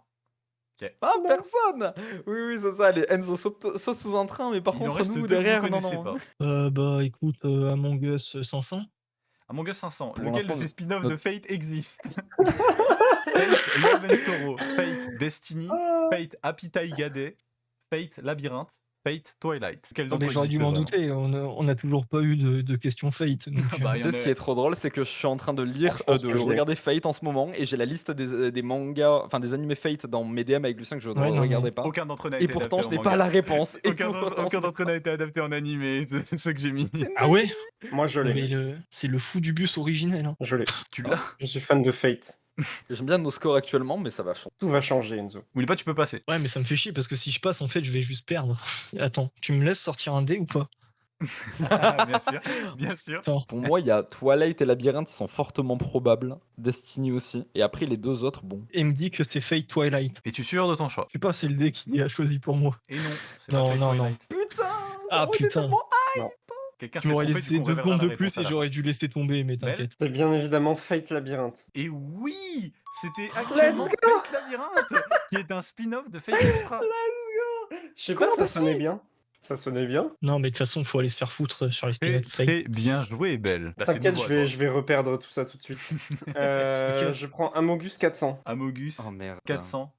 Ah, personne. Oui, oui, c'est ça. Les Enzo saute sous un train, mais par Il en contre, reste nous, deux que vous derrière, non, connaissez non. pas. Bah écoute, Among Us 500. Among Us 500, Pour lequel de l'instant, ces spin-offs notre- de Fate existe? Fate Love and Sorrow, Fate Destiny, Fate Happy Taigade, Fate Labyrinthe, Fate Twilight. Quel Attendez, d'entre eux j'aurais dû existe m'en vraiment? douter. On a toujours pas eu de questions Fate. Donc, Ah bah, Tu il y sais, en ce a- qui est trop drôle, c'est que je suis en train de lire, Je pense de que je l'ai. regarder Fate en ce moment, et j'ai la liste des mangas, enfin des animés Fate dans mes DM avec Lucien que je ne Ouais, non, regardais non. pas. Aucun d'entre eux n'a Et été pourtant, adapté je en n'ai pas manga. la réponse. Et Aucun pourtant, d'entre je n'ai d'entre eux n'a été adapté en animé, c'est ce que j'ai mis. C'est Ah ouais. Moi, je Non, mais l'ai. c'est le fou du bus originel. Hein. Je l'ai. Tu l'as? Je suis fan de Fate. J'aime bien nos scores actuellement, mais ça va changer. Tout va changer, Enzo. Oublie pas, tu peux passer. Ouais, mais ça me fait chier parce que si je passe, en fait, je vais juste perdre. Attends, tu me laisses sortir un dé ou pas? Bien sûr, bien sûr. Attends. Pour moi, il y a Twilight et Labyrinthe qui sont fortement probables. Destiny aussi. Et après, les deux autres, bon. Et me dit que c'est Fate Twilight. Es-tu sûr de ton choix? Je sais pas, c'est le dé qui a choisi pour moi. Et non, c'est Non, pas Fate non, non. Twilight. Putain, ça Ah aurait été putain. tellement... Quelqu'un Tu s'est m'aurais trompé, laissé du coup on 2 révélera secondes la de plus réponse à et la j'aurais fin. dû laisser tomber, mais Belle t'inquiète. C'est bien évidemment Fate Labyrinthe. Et oui, c'était actuellement Fate Labyrinthe, qui est un spin-off de Fate Extra. Je sais Comment pas, ça t'as sonnait su bien. Ça sonnait bien. Non, mais de toute façon, faut aller se faire foutre sur les Très, spin-offs Fate. très bien joué, Belle. Bah, c'est T'inquiète, nouveau à je toi. vais reperdre tout ça tout de suite. Ok. Je prends Amogus 400. Amogus, Oh merde. 400.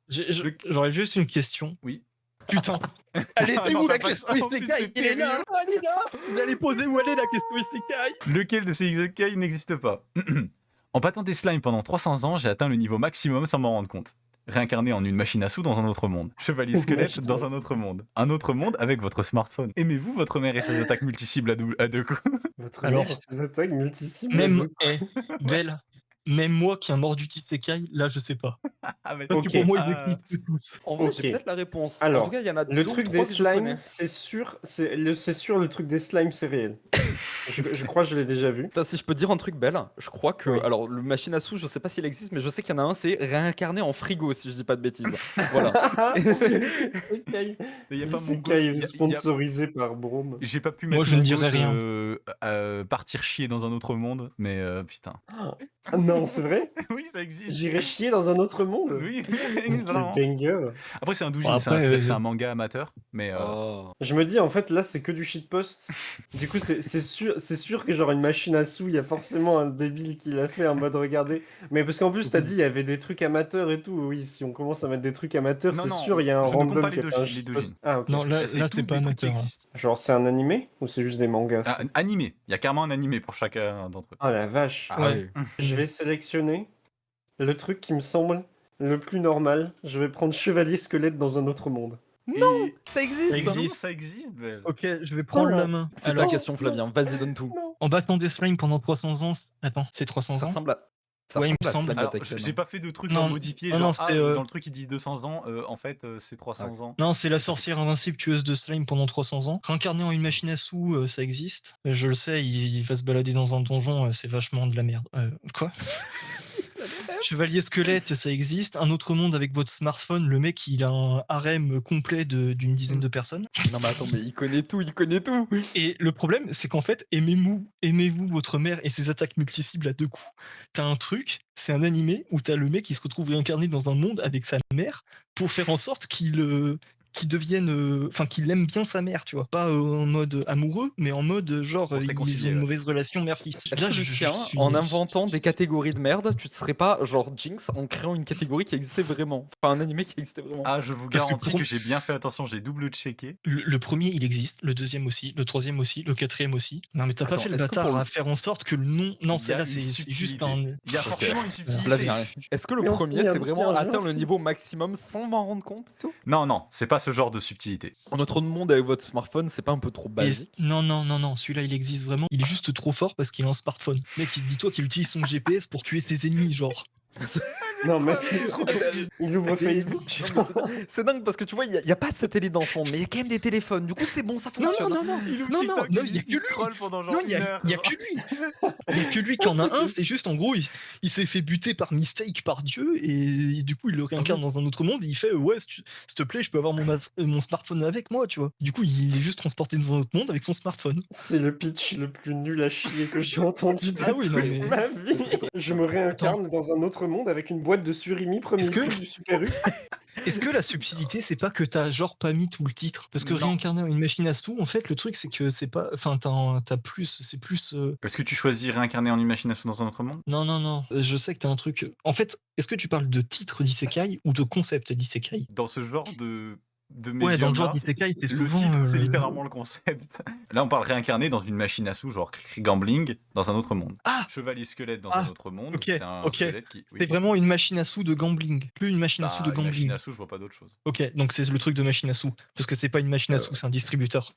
J'aurais juste une question. Oui. Putain. Elle était Ah non, où la t'as pas question le choix, en plus, Isekai? c'est Il est là, elle est là. Vous allez poser où elle est la question Isekai? Lequel de ces isekai n'existe pas? En battant des slimes pendant 300 ans, j'ai atteint le niveau maximum sans m'en rendre compte. Réincarné en une machine à sous dans un autre monde. Chevalier squelette dans un autre monde. Un autre monde avec votre smartphone. Aimez-vous votre mère et ses attaques multi-cibles à deux coups? Votre Alors, mère et ses attaques multi-cibles. Même, Belle, même moi qui ai un mordu Isekai, là, je sais pas. Ah, mais Parce Ok. que pour moi, ils Ah. existent tous. En vrai, Ok. j'ai peut-être la réponse. Alors, en tout cas, il y en a Le deux ou truc trois des que je slimes, connais. c'est sûr, le truc des slimes, c'est réel. je crois que je l'ai déjà vu. Putain, si je peux dire un truc belle, je crois que. Oui. Alors, le machine à sous, je sais pas s'il existe, mais je sais qu'il y en a un, c'est réincarné en frigo, si je dis pas de bêtises. Voilà. Isekai. Il y a pas mon Isekai goût, il y a- sponsorisé par Brome. J'ai pas pu Moi, mettre je ne mon dirais goût, rien. Partir chier dans un autre monde, mais putain. Ah non, c'est vrai? Oui, ça existe. J'irai chier dans un autre monde? Oui, Quel vraiment. banger. Après, c'est un doujin, Bon, c'est-à-dire après, que c'est un manga amateur, mais Oh. Je me dis, en fait, là, c'est que du shitpost. Du coup, c'est sûr que, genre, une machine à sous, il y a forcément un débile qui l'a fait en mode regarder. Mais parce qu'en plus, t'as dit, il y avait des trucs amateurs et tout. Oui, si on commence à mettre des trucs amateurs, Non, c'est non, sûr, il y a un je ne compte random pas les qui a fait un doujins, les shitpost. Ah, ok. Non, là, tous c'est pas des trucs qui amateur. Hein. existent. Genre, c'est un animé ou c'est juste des mangas Ah, ça animé, il y a carrément un animé pour chacun d'entre eux. Oh la vache. Ah Ouais. oui. Je vais sélectionner le truc qui me semble le plus normal. Je vais prendre Chevalier Squelette dans un autre monde. Non, Et- ça existe. Ça existe. Non, ça existe, Belle. Ok, je vais prendre Oh. la main. C'est Alors, ta question, Flavien. Vas-y, donne tout. en battant des slimes pendant 300 ans, attends, c'est 300 Ça ans? ressemble à. Ça Ouais, il ressemble me à semble. Slime Alors, Attack, j'ai pas fait de trucs Non, genre modifiés, non, genre non, c'était, dans le truc il dit 200 ans, en fait c'est 300 ans. Non, c'est la sorcière invincible tueuse de slime pendant 300 ans. Réincarné en une machine à sous, ça existe. Je le sais, il va se balader dans un donjon, c'est vachement de la merde. Quoi? Chevalier squelette, ça existe. Un autre monde avec votre smartphone, le mec il a un harem complet d'une dizaine de personnes. Non mais attends, mais il connaît tout, il connaît tout. Et le problème, c'est qu'en fait, aimez-vous votre mère et ses attaques multicibles à 2 coups. T'as un truc, c'est un animé où t'as le mec qui se retrouve réincarné dans un monde avec sa mère pour faire en sorte qu'il devienne, enfin qu'il aime bien sa mère, tu vois. Pas en mode amoureux, mais en mode genre Pour se ils réconcilier, ont une ouais. mauvaise relation mère-fils. Est-ce Là, que je Lucien, suis- en inventant des catégories de merde, tu te serais pas genre Jinx en créant une catégorie qui existait vraiment? Enfin, un animé qui existait vraiment. Ah, je vous Parce que garantis pour- que j'ai bien fait attention, j'ai double-checké. Le premier, il existe, le deuxième aussi, le troisième aussi, le quatrième aussi. Non, mais t'as pas Attends, fait le est-ce que bâtard pour le- à faire en sorte que le nom. Non, Il y a celle-là, une c'est juste subtilité. un. Il y a Ok. forcément une Là, subtilité. viens. Est-ce que le Mais on premier, vient c'est de vraiment dire, atteint je le m'en niveau maximum sans m'en rendre compte et tout Non, non, c'est pas ce genre de subtilité. Notre monde avec votre smartphone, c'est pas un peu trop Et- basique? non, celui-là, il existe vraiment. Il est juste trop fort parce qu'il a un smartphone. Mec, dis-toi qu'il utilise son GPS pour tuer ses ennemis, genre. Non, mais c'est trop. Il ouvre Mais- Facebook. Non, mais c'est dingue parce que tu vois, il y a pas de satellite dans ce monde, mais il y a quand même des téléphones. Du coup, c'est bon, ça Non, fonctionne. non, Il ouvre non, TikTok, non, et il y a juste, que il lui. scrolle pendant genre Non, il y une a, heure. y a que lui. Il y a que lui qui en a un. C'est juste, en gros, il s'est fait buter par mistake par Dieu et du coup, il le réincarne dans un autre monde et il fait ouais, s'il te plaît, je peux avoir mon smartphone avec moi, tu vois. Du coup, il est juste transporté dans un autre monde avec son smartphone. C'est le pitch le plus nul à chier que j'ai entendu de Ah oui, non, toute mais- ma vie. Je me réincarne dans un autre monde avec une boîte de surimi premier Est-ce que- prix du Super U. Est-ce que la subtilité, c'est pas que t'as genre pas mis tout le titre? Parce que Non. réincarner une machine à sous, en fait, le truc, c'est que c'est pas. Enfin, t'as plus. C'est plus. Est-ce que tu choisis réincarner en une machine à sous dans un autre monde? Non. Je sais que t'as un truc. En fait, est-ce que tu parles de titre d'isekai ou de concept d'isekai? Dans ce genre de Ouais, dans le genre médium-là, d'isekai, c'est le souvent. titre, c'est littéralement le concept. Là, on parle réincarner dans une machine à sous, genre gambling, dans un autre monde. Ah! Chevalier squelette dans Ah, un autre monde, ok, c'est un ok. squelette qui... oui. C'est vraiment une machine à sous de gambling. Que une machine à sous de Bah, une machine gambling. à sous, je vois pas d'autre chose. Ok, donc c'est le truc de machine à sous. Parce que c'est pas une machine à sous, c'est un distributeur.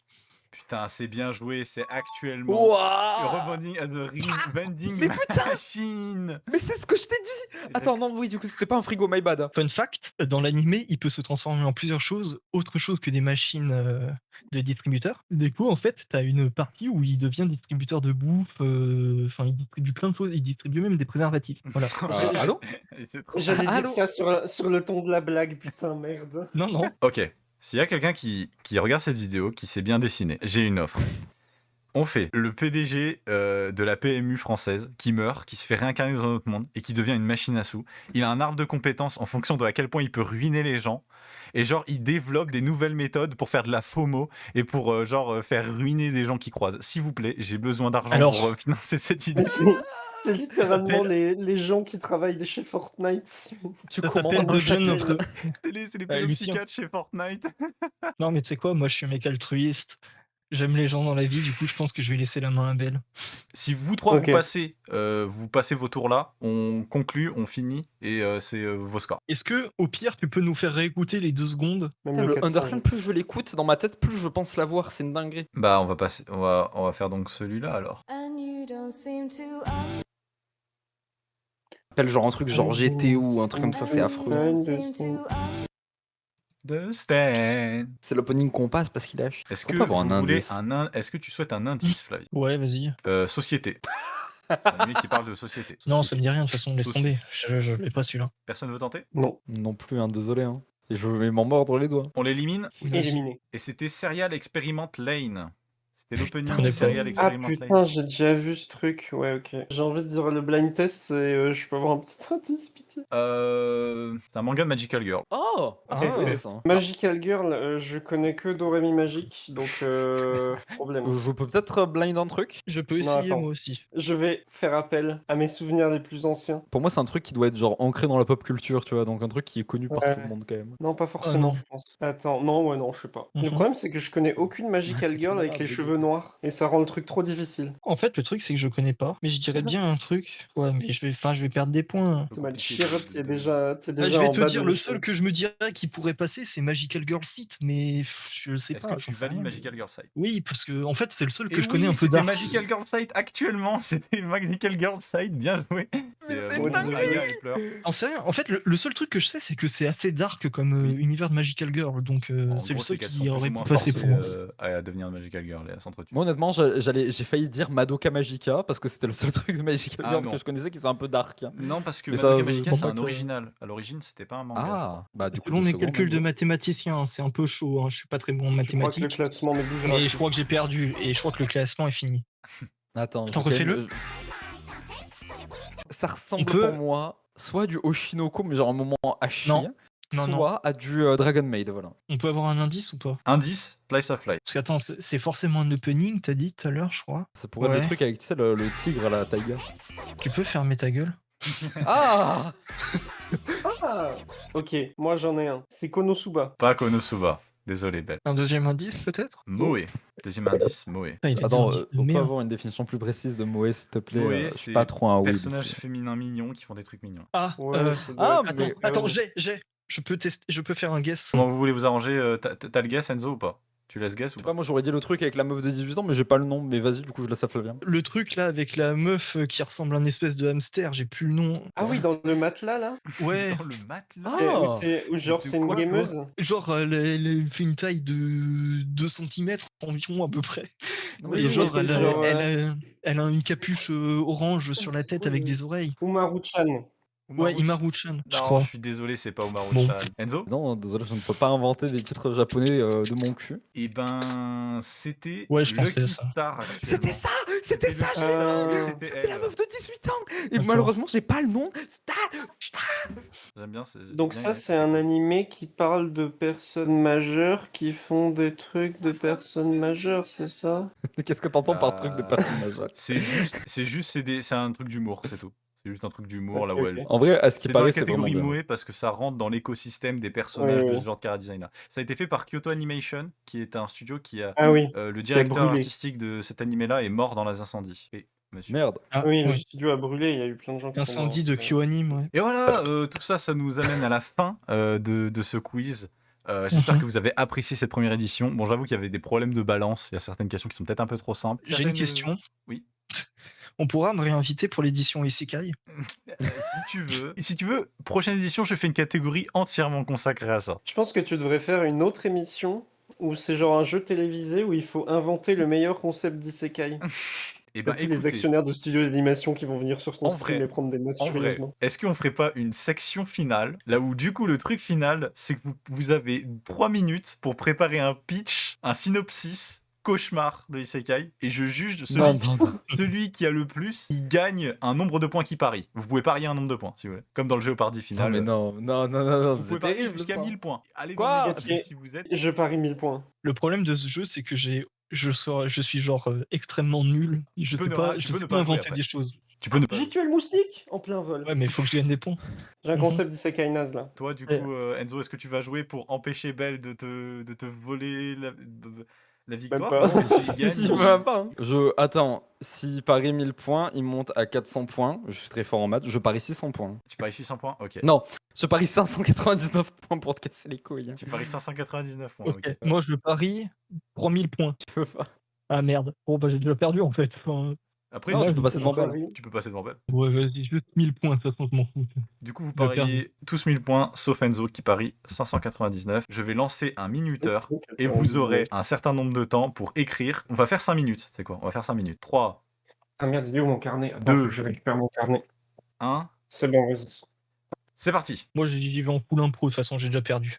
Putain, c'est bien joué, c'est actuellement... Waouh! Rebonding as a vending Mais putain! machine. Mais c'est ce que je t'ai dit! Attends, non, oui, du coup, c'était pas un frigo, my bad. Fun fact, dans l'animé, il peut se transformer en plusieurs choses, autre chose que des machines de distributeurs. Du coup, en fait, t'as une partie où il devient distributeur de bouffe, enfin, il distribue plein de choses, il distribue même des préservatifs. Voilà. Allô? C'est trop... J'allais dire Allô ça sur le ton de la blague, putain, merde. Non. Ok, s'il y a quelqu'un qui regarde cette vidéo, qui sait bien dessiner, j'ai une offre. On fait le PDG de la PMU française qui meurt, qui se fait réincarner dans un autre monde et qui devient une machine à sous. Il a un arbre de compétences en fonction de à quel point il peut ruiner les gens. Et genre, il développe des nouvelles méthodes pour faire de la FOMO et pour faire ruiner des gens qui croisent. S'il vous plaît, j'ai besoin d'argent Alors- pour financer cette idée. Mais c'est littéralement les gens qui travaillent chez Fortnite. Tu Ça commandes s'appelle un The Gen chapelet. of- C'est les Lucien. pédopsychiatres chez Fortnite. Non, mais tu sais quoi, moi je suis un mec altruiste. J'aime les gens dans la vie, du coup, je pense que je vais laisser la main à Belle. Si vous trois Ok. vous passez vos tours là, on conclut, on finit et c'est vos scores. Est-ce que, au pire, tu peux nous faire réécouter les 2 secondes? Même Putain, le le 400. Understand, plus je l'écoute dans ma tête, plus je pense l'avoir, c'est une dinguerie. Bah on va faire donc celui-là alors. And you don't seem to Appelle genre un truc genre GT ou un truc comme ça, c'est affreux. The Stand. C'est l'opening qu'on passe parce qu'il lâche. Est-ce On que peut avoir vous un voulez indice. est-ce que tu souhaites un indice, Flavie? Ouais, vas-y. Société. Un anime qui parle de société. Non, ça Société. me dit rien, de toute façon, laisse tomber. Saucisse. Je l'ai pas celui-là. Personne veut tenter? Non, Non plus, hein, désolé. Hein. Et je vais m'en mordre les doigts. On l'élimine éliminé. et c'était Serial Experiment Lane. C'était l'opening Putain, de Serial d'accord. Ah Experiment putain, Lane. j'ai déjà vu ce truc. Ouais, ok. J'ai envie de dire le blind test et je peux avoir un petit indice, pitié. C'est un manga de Magical Girl. Oh! Ah, C'est ouais. fait ça. Magical Girl, je connais que Doremi Magique, donc problème. Je peux peut-être blind un truc. Je peux Non, essayer, attends. moi aussi. Je vais faire appel à mes souvenirs les plus anciens. Pour moi, c'est un truc qui doit être genre ancré dans la pop culture, tu vois. Donc un truc qui est connu par Ouais. tout le monde quand même. Non, pas forcément, non. je pense. Attends, non, ouais, non, je sais pas. Le Mhm. problème, c'est que je connais aucune Magical Girl avec les Malade, cheveux noirs, et ça rend le truc trop difficile. En fait, le truc, c'est que je connais pas, mais je dirais bien un truc. Ouais, mais je vais perdre des points. Thomas Compliqué Chirot, t'es déjà, Ah, déjà je vais en te bas dire, de le l'échelle. seul que je me dirais qui pourrait passer, c'est Magical Girl Site, mais je sais Est-ce pas. que tu j'en sais valides rien. Magical Girl Site? Oui, parce que en fait, c'est le seul que Et je connais un peu c'était dark. Magical Girl Site actuellement, c'était Magical Girl Site, bien joué. Mais Et, c'est bon, dingue. Aya, elle pleure. J'en sais rien. En fait, le seul truc que je sais, c'est que c'est assez dark comme Oui. univers de Magical Girl, donc En c'est le gros, seul qu'elles qui sont aurait plus ou pu moins passer forcées, pour moi. à devenir Magical Girl, s'entretuent. Moi, honnêtement, j'ai failli dire Madoka Magica parce que c'était le seul truc de Magical Ah, Girl non. que je connaissais qui sont un peu dark, hein. Non, parce que Mais ça, Madoka je Magica, pense c'est pas un que- original. À l'origine, c'était pas un manga. je crois. Ah, bah du coup, Selon de mes seconde, calculs de hein. mathématicien, hein, c'est un peu chaud. Hein. Je suis pas très bon en Je crois que le mathématiques. classement me bougera Mais plus. je crois que j'ai perdu. Et je crois que le classement est fini. Attends, Attends, je vais quand refais-le. même- Ça ressemble peut- pour moi soit du Oshinoko, mais genre un moment à chier, Non. Non, non. soit à du Dragon Maid, voilà. On peut avoir un indice ou pas? Indice, Slice of Life. Parce qu'attends, c'est forcément un opening, t'as dit tout à l'heure, je crois. Ça pourrait être Ouais. le truc avec, tu sais, le tigre, la taiga. Tu peux fermer ta gueule? Ah Ah, ok, moi j'en ai un. C'est Konosuba. Pas Konosuba. Désolé, Belle. Un deuxième indice peut-être? Moe. Deuxième indice, Moe. Putain, il a Attends, des indices de on peut merde. avoir une définition plus précise de Moe, s'il te plaît. Moe, Je suis c'est pas trop un weeb Personnages ici. féminins mignons qui font des trucs mignons. Ah, Ouais, ça doit ah, être- mais- attends, ouais. j'ai. Je peux tester, je peux faire un guess. Comment vous voulez vous arranger? T'as le guess, Enzo, ou pas? Tu laisses guess ou Je sais pas? pas, moi j'aurais dit le truc avec la meuf de 18 ans, mais j'ai pas le nom. Mais vas-y, du coup, je laisse à Flavien. Le truc là avec la meuf qui ressemble à une espèce de hamster, j'ai plus le nom. Ah oui, dans le matelas là Ouais, Dans le matelas? Ah. Et où genre de c'est une quoi, gameuse. genre elle fait une taille de 2 cm environ à peu près. Non, mais Oui, Et je genre, vois, c'est c'est genre, elle a une capuche orange sur la tête avec des oreilles. Umaru-chan. Ouais, Umaru-chan. Imaru-chan, je Non, crois. je suis désolé, c'est pas Umaru-chan. Bon. Enzo? Non, désolé, je ne peux pas inventer des titres japonais de mon cul. Eh ben, c'était Ouais, je pensais à Lucky ça. Star. actuellement. C'était ça, je l'ai dit. Ah. C'était la elle. meuf de 18 ans. Et D'accord. malheureusement, j'ai pas le nom. J'aime bien. Donc ça c'est un animé qui parle de personnes majeures qui font des trucs de personnes majeures, c'est ça? Qu'est-ce que t'entends par truc de personne majeure? C'est juste, c'est un truc d'humour, c'est tout. C'est juste un truc d'humour là Ok, où ok. elle. En vrai, à ce qui C'est dans la paraît, c'est vraiment catégorie bien. Moe parce que ça rentre dans l'écosystème des personnages Oui, de oui. ce genre de character designer. Ça a été fait par Kyoto Animation, qui est un studio qui a. Ah oui, Le directeur brûlé. artistique de cet animé-là est mort dans les incendies. Et, monsieur. Merde. Ah, oui, le ouais. studio a brûlé, il y a eu plein de gens qui sont morts. Incendie de KyoAnim, ouais. Et voilà, tout ça, ça nous amène à la fin de ce quiz. J'espère Mhm. que vous avez apprécié cette première édition. Bon, j'avoue qu'il y avait des problèmes de balance. Il y a certaines questions qui sont peut-être un peu trop simples. J'ai une Certaines- question. Oui. On pourra me réinviter pour l'édition Isekai? Si tu veux, prochaine édition, je fais une catégorie entièrement consacrée à ça. Je pense que tu devrais faire une autre émission où c'est genre un jeu télévisé où il faut inventer le meilleur concept d'isekai. Et Et ben, puis les écoutez, actionnaires de studios d'animation qui vont venir sur son En stream vrai, et prendre des notes en vrai, furieusement. est-ce qu'on ferait pas une section finale, là où du coup le truc final, c'est que vous avez 3 minutes pour préparer un pitch, un synopsis cauchemar de Isekai, et je juge celui qui a le plus, il gagne un nombre de points qui parie. Vous pouvez parier un nombre de points, si vous voulez. Comme dans le Jeopardy Non, final. mais non, Vous pouvez c'est parier terrible jusqu'à ça. 1000 points. Allez Quoi dans le négatif Ok. si vous êtes. Je parie 1000 points. Le problème de ce jeu, c'est que je suis genre extrêmement nul. Je peux sais ne pas, ra- tu je peux sais ne pas pas jouer inventer après. des choses. Tu peux ne pas. J'ai tué le moustique en plein vol. Ouais, mais il faut que je gagne des points. J'ai un Mhm. concept d'isekai naze là. Toi, du Ouais. coup, Enzo, est-ce que tu vas jouer pour empêcher Belle de te voler la victoire? pas. Parce que s'il gagne, Il va pas, hein. Attends, s'il parie 1000 points, il monte à 400 points. Je suis très fort en maths. Je parie 600 points. tu paries 600 points? Ok. Non, je parie 599 points pour te casser les couilles. Tu paries 599 points. Ok. Ok. Moi, je parie 3000 points. Tu peux pas. Ah merde. Bon, bah, j'ai déjà perdu en fait. Enfin, Après, Non, tu tu peux passer devant Belle. parie. peux passer devant Belle. ouais, vas-y, juste 1000 points, de toute façon, je m'en fous. Du coup, vous Il a perdu. pariez tous 1000 points, sauf Enzo qui parie 599. Je vais lancer un minuteur et vous aurez un certain nombre de temps pour écrire. On va faire 5 minutes. C'est quoi? On va faire 5 minutes. 3, Ah merde, il est où mon carnet? Attends, Deux. faut que je récupère mon carnet. 1. C'est bon, vas-y. C'est parti. Moi, j'y vais en full impro, de toute façon, j'ai déjà perdu.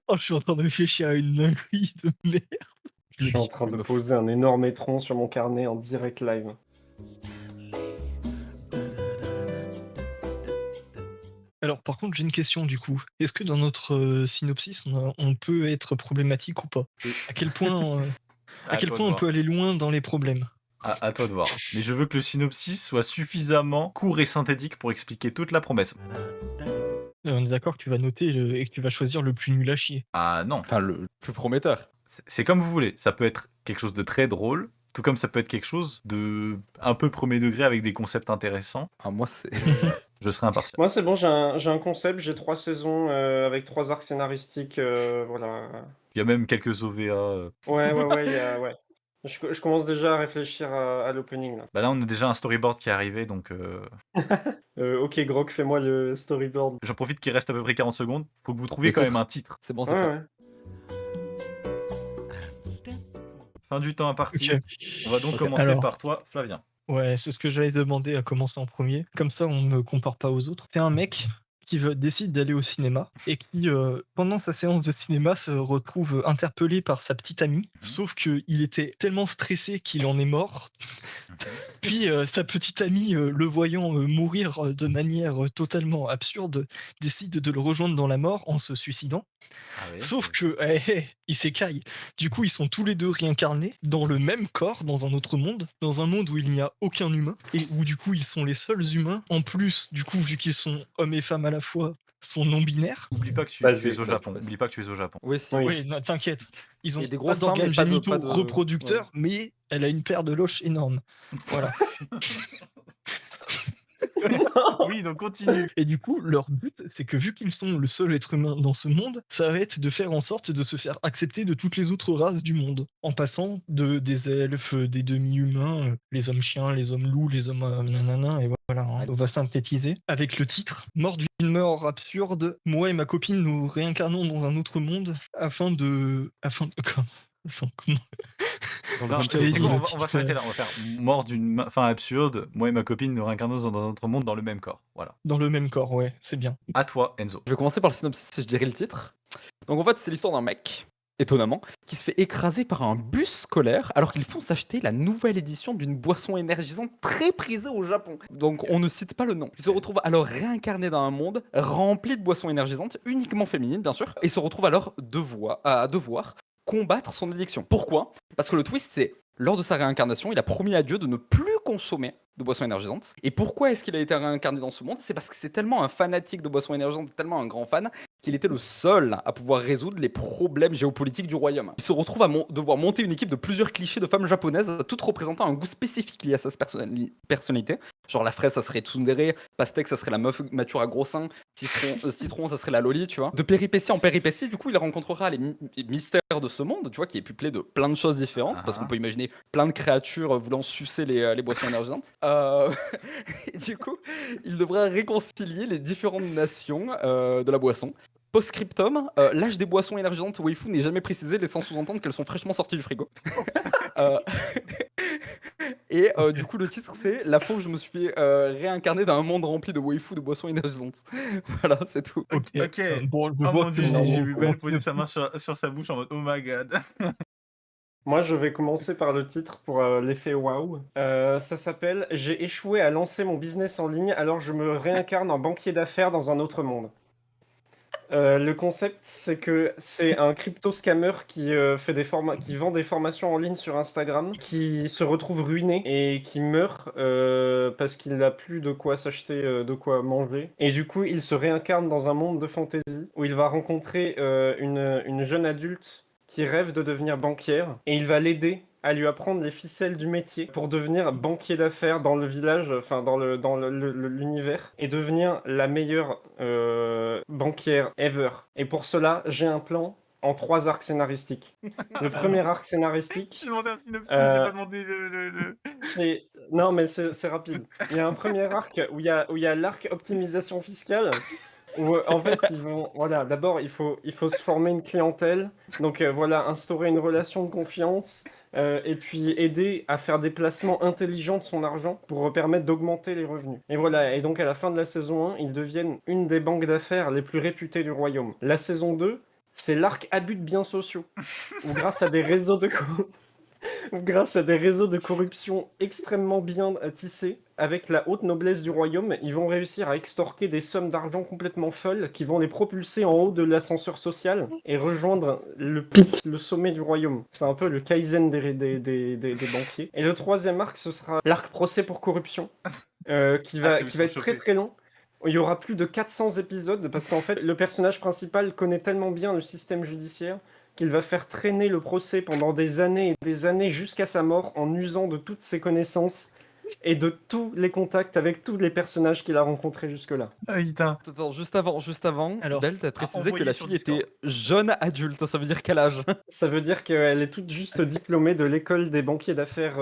Oh, je suis en train de réfléchir à une dinguerie de merde. Je suis en train de poser un énorme étron sur mon carnet en direct live. Alors, par contre, j'ai une question du coup. Est-ce que dans notre synopsis, on peut être problématique ou pas? À quel point, à quel toi point de on voir. peut aller loin dans les problèmes? À toi de voir. Mais je veux que le synopsis soit suffisamment court et synthétique pour expliquer toute la promesse. On est d'accord que tu vas noter et que tu vas choisir le plus nul à chier. Ah non. Enfin, le plus prometteur. C'est comme vous voulez. Ça peut être quelque chose de très drôle, tout comme ça peut être quelque chose de un peu premier degré avec des concepts intéressants. Ah, moi, c'est. Je serai impartial. Moi, c'est bon, j'ai un concept, j'ai 3 saisons avec 3 arcs scénaristiques, voilà. Il y a même quelques OVA. Ouais, il y a, ouais. Je commence déjà à réfléchir à l'opening là. Bah là, on a déjà un storyboard qui est arrivé, donc Ok, Grok, fais-moi le storyboard. j'en profite qu'il reste à peu près 40 secondes. Faut que vous trouviez Le quand même titre. un titre. C'est bon, c'est Ouais, fait. ouais. Fin du temps imparti. Ok. On va donc Ok. commencer Alors. par toi, Flavien. Ouais, c'est ce que j'allais demander à commencer en premier. Comme ça, on ne me compare pas aux autres. C'est un mec qui décide d'aller au cinéma et qui, pendant sa séance de cinéma, se retrouve interpellé par sa petite amie. Sauf qu'il était tellement stressé qu'il en est mort. Puis sa petite amie, le voyant mourir de manière totalement absurde, décide de le rejoindre dans la mort en se suicidant. Ah oui, Sauf c'est- que, ils s'écaillent. Du coup, ils sont tous les deux réincarnés dans le même corps, dans un autre monde, dans un monde où il n'y a aucun humain, et où du coup, ils sont les seuls humains. En plus, du coup, vu qu'ils sont hommes et femmes à la fois, sont non-binaires. Oublie pas que tu es Basique, au ouais, Japon. facile. Oublie pas que tu es au Japon. Oui, si. Oui. Oui, non, t'inquiète. Ils ont Et des pas gros seins, d'organes mais pas de- génitaux pas de- reproducteurs, mais elle a une paire de loches énormes. Voilà. Oui, donc continue. Et du coup, leur but, c'est que vu qu'ils sont le seul être humain dans ce monde, ça va être de faire en sorte de se faire accepter de toutes les autres races du monde, en passant des elfes, des demi-humains, les hommes chiens, les hommes loups, les hommes nanana, et voilà, hein. On va synthétiser avec le titre Mort d'une mort absurde. Moi et ma copine nous réincarnons dans un autre monde afin de quoi comment Dans le Non, même je t'avais c'est dit quoi, le on va titre. s'arrêter là. On va faire mort d'une fin absurde. Moi et ma copine nous réincarnons dans un autre monde dans le même corps. Voilà. Dans le même corps, ouais, c'est bien. À toi, Enzo. Je vais commencer par le synopsis et je dirai le titre. Donc en fait, c'est l'histoire d'un mec, étonnamment, qui se fait écraser par un bus scolaire alors qu'il fonce acheter la nouvelle édition d'une boisson énergisante très prisée au Japon. Donc on ne cite pas le nom. Il se retrouve alors réincarné dans un monde rempli de boissons énergisantes, uniquement féminines bien sûr, et se retrouve alors à devoir combattre son addiction. Pourquoi? Parce que le twist c'est, lors de sa réincarnation, il a promis à Dieu de ne plus consommer de boissons énergisantes. Et pourquoi est-ce qu'il a été réincarné dans ce monde? C'est parce que c'est tellement un fanatique de boissons énergisantes, tellement un grand fan, qu'il était le seul à pouvoir résoudre les problèmes géopolitiques du royaume. Il se retrouve à devoir monter une équipe de plusieurs clichés de femmes japonaises, toutes représentant un goût spécifique lié à sa personnalité. Genre la fraise, ça serait tsundere, pastèque, ça serait la meuf mature à gros seins, citron, ça serait la loli, tu vois. De péripétie en péripétie, du coup, il rencontrera les mystères de ce monde, tu vois, qui est peuplé de plein de choses différentes, parce qu'on peut imaginer plein de créatures voulant sucer les boissons énergisantes. Et du coup, il devra réconcilier les différentes nations de la boisson. Post-scriptum, l'âge des boissons énergisantes waifu n'est jamais précisé, laissant sous-entendre qu'elles sont fraîchement sorties du frigo. Euh, Et du coup, le titre, c'est La fois où je me suis réincarné dans un monde rempli de waifu de boissons énergisantes. Voilà, c'est tout. Ok. Bon, je Oh vois mon que dieu, non, j'ai bon, vu on Belle finit poser sa main sur sa bouche en mode oh my god. Moi, je vais commencer par le titre pour l'effet waouh. Ça s'appelle J'ai échoué à lancer mon business en ligne, alors je me réincarne en banquier d'affaires dans un autre monde. Le concept, c'est que c'est un crypto-scammer qui qui vend des formations en ligne sur Instagram, qui se retrouve ruiné et qui meurt parce qu'il n'a plus de quoi s'acheter, de quoi manger. Et du coup, il se réincarne dans un monde de fantasy où il va rencontrer une jeune adulte qui rêve de devenir banquière et il va l'aider à lui apprendre les ficelles du métier pour devenir banquier d'affaires dans le village, enfin l'univers, et devenir la meilleure banquière ever. Et pour cela, j'ai un plan en 3 arcs scénaristiques. Le premier arc scénaristique, J'ai demandé un synopsis, Euh, j'ai pas demandé le... non mais c'est rapide. Il y a un premier arc où il y a l'arc optimisation fiscale. Où en fait ils vont voilà d'abord il faut se former une clientèle donc voilà instaurer une relation de confiance et puis aider à faire des placements intelligents de son argent pour permettre d'augmenter les revenus et voilà et donc à la fin de la saison 1 ils deviennent une des banques d'affaires les plus réputées du royaume. La saison 2 c'est l'arc abus de biens sociaux où grâce à des réseaux de grâce à des réseaux de corruption extrêmement bien tissés, avec la haute noblesse du royaume, ils vont réussir à extorquer des sommes d'argent complètement folles qui vont les propulser en haut de l'ascenseur social et rejoindre le pic, le sommet du royaume. C'est un peu le Kaizen des banquiers. Et le troisième arc, ce sera l'arc procès pour corruption, qui va être très très long. Il y aura plus de 400 épisodes parce qu'en fait, le personnage principal connaît tellement bien le système judiciaire qu'il va faire traîner le procès pendant des années et des années jusqu'à sa mort en usant de toutes ses connaissances et de tous les contacts avec tous les personnages qu'il a rencontrés jusque-là. Ah putain. Attends, juste avant, Alors, Belle, t'as précisé que envoyé la sur fille Discord. était jeune adulte, ça veut dire quel âge? Ça veut dire qu'elle est toute juste diplômée de l'école des banquiers d'affaires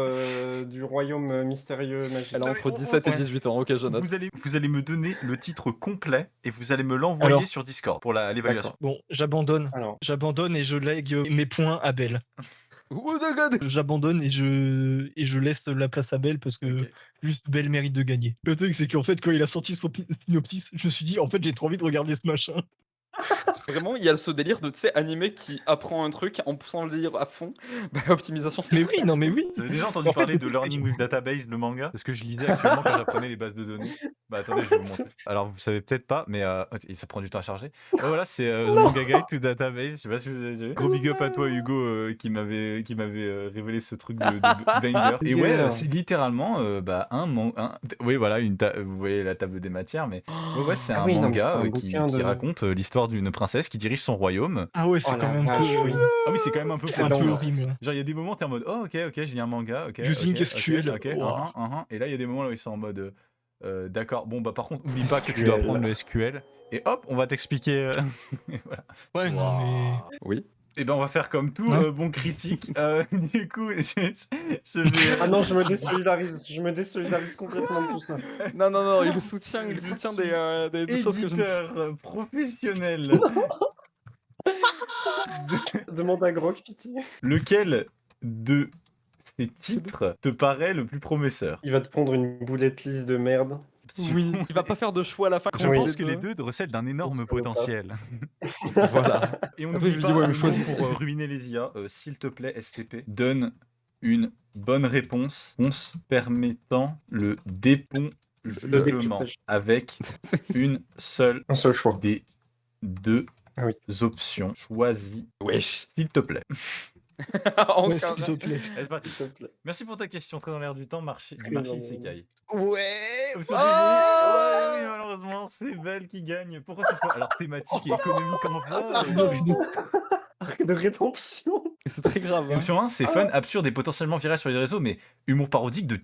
du royaume mystérieux magique. Elle a Non, entre mais 17 et ouais. 18 ans, ok, je note. Vous allez me donner le titre complet et vous allez me l'envoyer Alors. sur Discord pour l'évaluation. D'accord. Bon, j'abandonne. Alors, J'abandonne et je lègue mes points à Belle. Oh my god! J'abandonne et je laisse la place à Belle parce que Ok. juste Belle mérite de gagner. Le truc, c'est qu'en fait, quand il a sorti son synopsis, je me suis dit, en fait, j'ai trop envie de regarder ce machin. Vraiment, il y a ce délire de, tu sais, animé qui apprend un truc en poussant le délire à fond. Bah, optimisation Mais fiscale. oui, non, mais oui. Vous avez déjà entendu En fait, parler le de truc, Learning with Database, le manga? C'est ce que je lisais actuellement quand j'apprenais les bases de données. Bah attendez, je vais vous montrer. Alors vous savez peut-être pas, mais ça prend du temps à charger. Voilà, c'est The Manga Guide to Database. Je sais pas si vous avez déjà vu. Gros big up à toi Hugo qui m'avait révélé ce truc de banger. Et ouais, Yeah. c'est littéralement oui voilà vous voyez la table des matières, mais ouais c'est Ah un oui, non, mais manga c'est un qui bouquin de- raconte l'histoire d'une princesse qui dirige son royaume. Ah ouais, c'est Oh quand la même un peu. vache, oui. Ah oui, c'est quand même un peu C'est un pointu, peu hein. horrible. Genre, il y a des moments, t'es en mode, oh, ok, je lis un manga, ok. Using ok, SQL, ok, ouah. Et là, il y a des moments où ils sont en mode, d'accord, bon, bah, par contre, oublie pas que tu dois SQL. apprendre le SQL. Et hop, on va t'expliquer. Et voilà. Ouais, non, mais. Oui. Et ben, on va faire comme tout Ouais. bon critique. Du coup, je vais. Ah non, je me désolidarise complètement de tout ça. Non, il soutient Je des suis choses que je ne sais. éditeur professionnel. Demande à Grog, pitié. Lequel de ces titres te paraît le plus prometteur? Il va te prendre une boulette lisse de merde. Oui. Il va pas faire de choix à la fin. Je Oui. pense que les deux recèlent d'un énorme Ça va potentiel. Voilà. Et on Après, n'oublie je lui pas, dis, ouais, mais un choisis. mot pour ruiner les IA, s'il te plaît, STP, donne une bonne réponse permettant le dépongelement décryptage. avec une seule Un seul choix. des deux Ah oui. options choisies, Wesh. s'il te plaît. Encore. Ouais, s'il te plaît. Allez, c'est parti. S'il te plaît. Merci pour ta question, très dans l'air du temps, du marché bien, Isekai. Ouais. Oui, malheureusement, c'est Belle qui gagne. Pourquoi cette fois? Alors, thématique et économique en Arc de rédemption. C'est très grave. Et Hein. option 1, c'est fun, absurde et potentiellement viral sur les réseaux, mais humour parodique de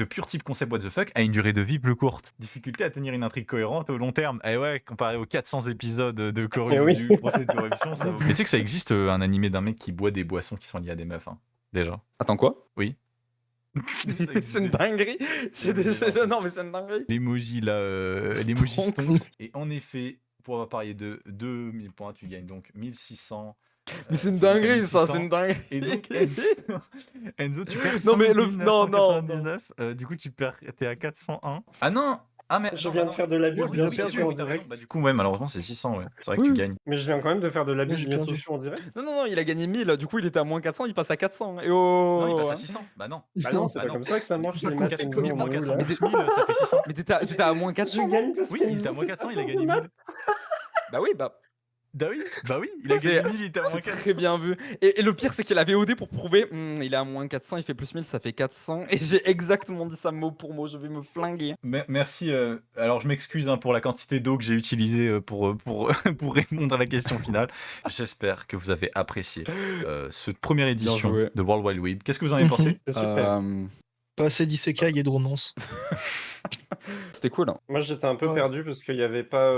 pur type concept what the fuck a une durée de vie plus courte. Difficulté à tenir une intrigue cohérente au long terme. Eh ouais, comparé aux 400 épisodes de oui. du procès de corruption, ça vaut. Mais tu sais que ça existe un animé d'un mec qui boit des boissons qui sont liées à des meufs, hein, déjà. Attends, quoi? Oui. C'est une dinguerie. Non, mais c'est une dinguerie. L'emoji là, l'emoji Stonks. stonks. Et en effet, pour avoir parié de 2000 points, tu gagnes donc 1600. Mais c'est une tu gagnes dinguerie, ça, 1600. c'est une dinguerie. Et donc, Enzo, tu perds Non, mais le- 5999. Du coup, t'es à 401. Ah non. Ah mais Je viens de faire de l'abus Oui, de bien oui, social oui, en t'as raison. direct. Bah, du coup, ouais, malheureusement, c'est 600, ouais. C'est vrai que Oui. tu gagnes. Mais je viens quand même de faire de l'abus Ouais, de j'ai liens perdu. sociaux en direct. Non, il a gagné 1000, du coup il était à moins 400, il passe à 400. Et Non, il oh passe à 600. Bah non. Bah non, c'est Bah pas non. comme ça que ça marche les maths. 400, Enzo, on moins est où, 400 là plus 1000, ça fait 600. Mais t'étais à moins 400. Je gagne parce Oui, qu'Enzo, il était à moins c'est 400, il pas a gagné les 1000. maths. Bah oui, Bah oui, il a gagné 1000, il était à moins 400. très bien vu. Et le pire c'est qu'il a VOD pour prouver, il est à moins 400, il fait plus 1000, ça fait 400. Et j'ai exactement dit ça mot pour mot, je vais me flinguer. Merci. Alors, je m'excuse hein, pour la quantité d'eau que j'ai utilisée pour répondre à la question finale. J'espère que vous avez apprécié cette première édition joué. de World Wide Web. Qu'est-ce que vous en avez pensé? C'est super. Pas assez d'isekai et de romance. C'était cool. Hein. Moi, j'étais un peu Ouais. perdu parce qu'il n'y avait pas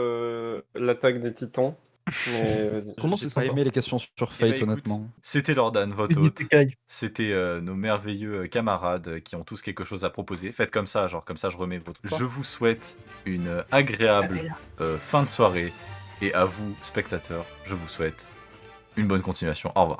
l'attaque des titans. Mais vas-y. Comment J'ai c'est pas sympa. aimé les questions sur Eh Fate, ben, écoute, honnêtement. C'était Lordan, votre Une hôte. isekai. C'était nos merveilleux camarades qui ont tous quelque chose à proposer. Faites comme ça, genre comme ça je remets votre. Je vous souhaite une agréable fin de soirée. Et à vous, spectateurs, je vous souhaite une bonne continuation. Au revoir.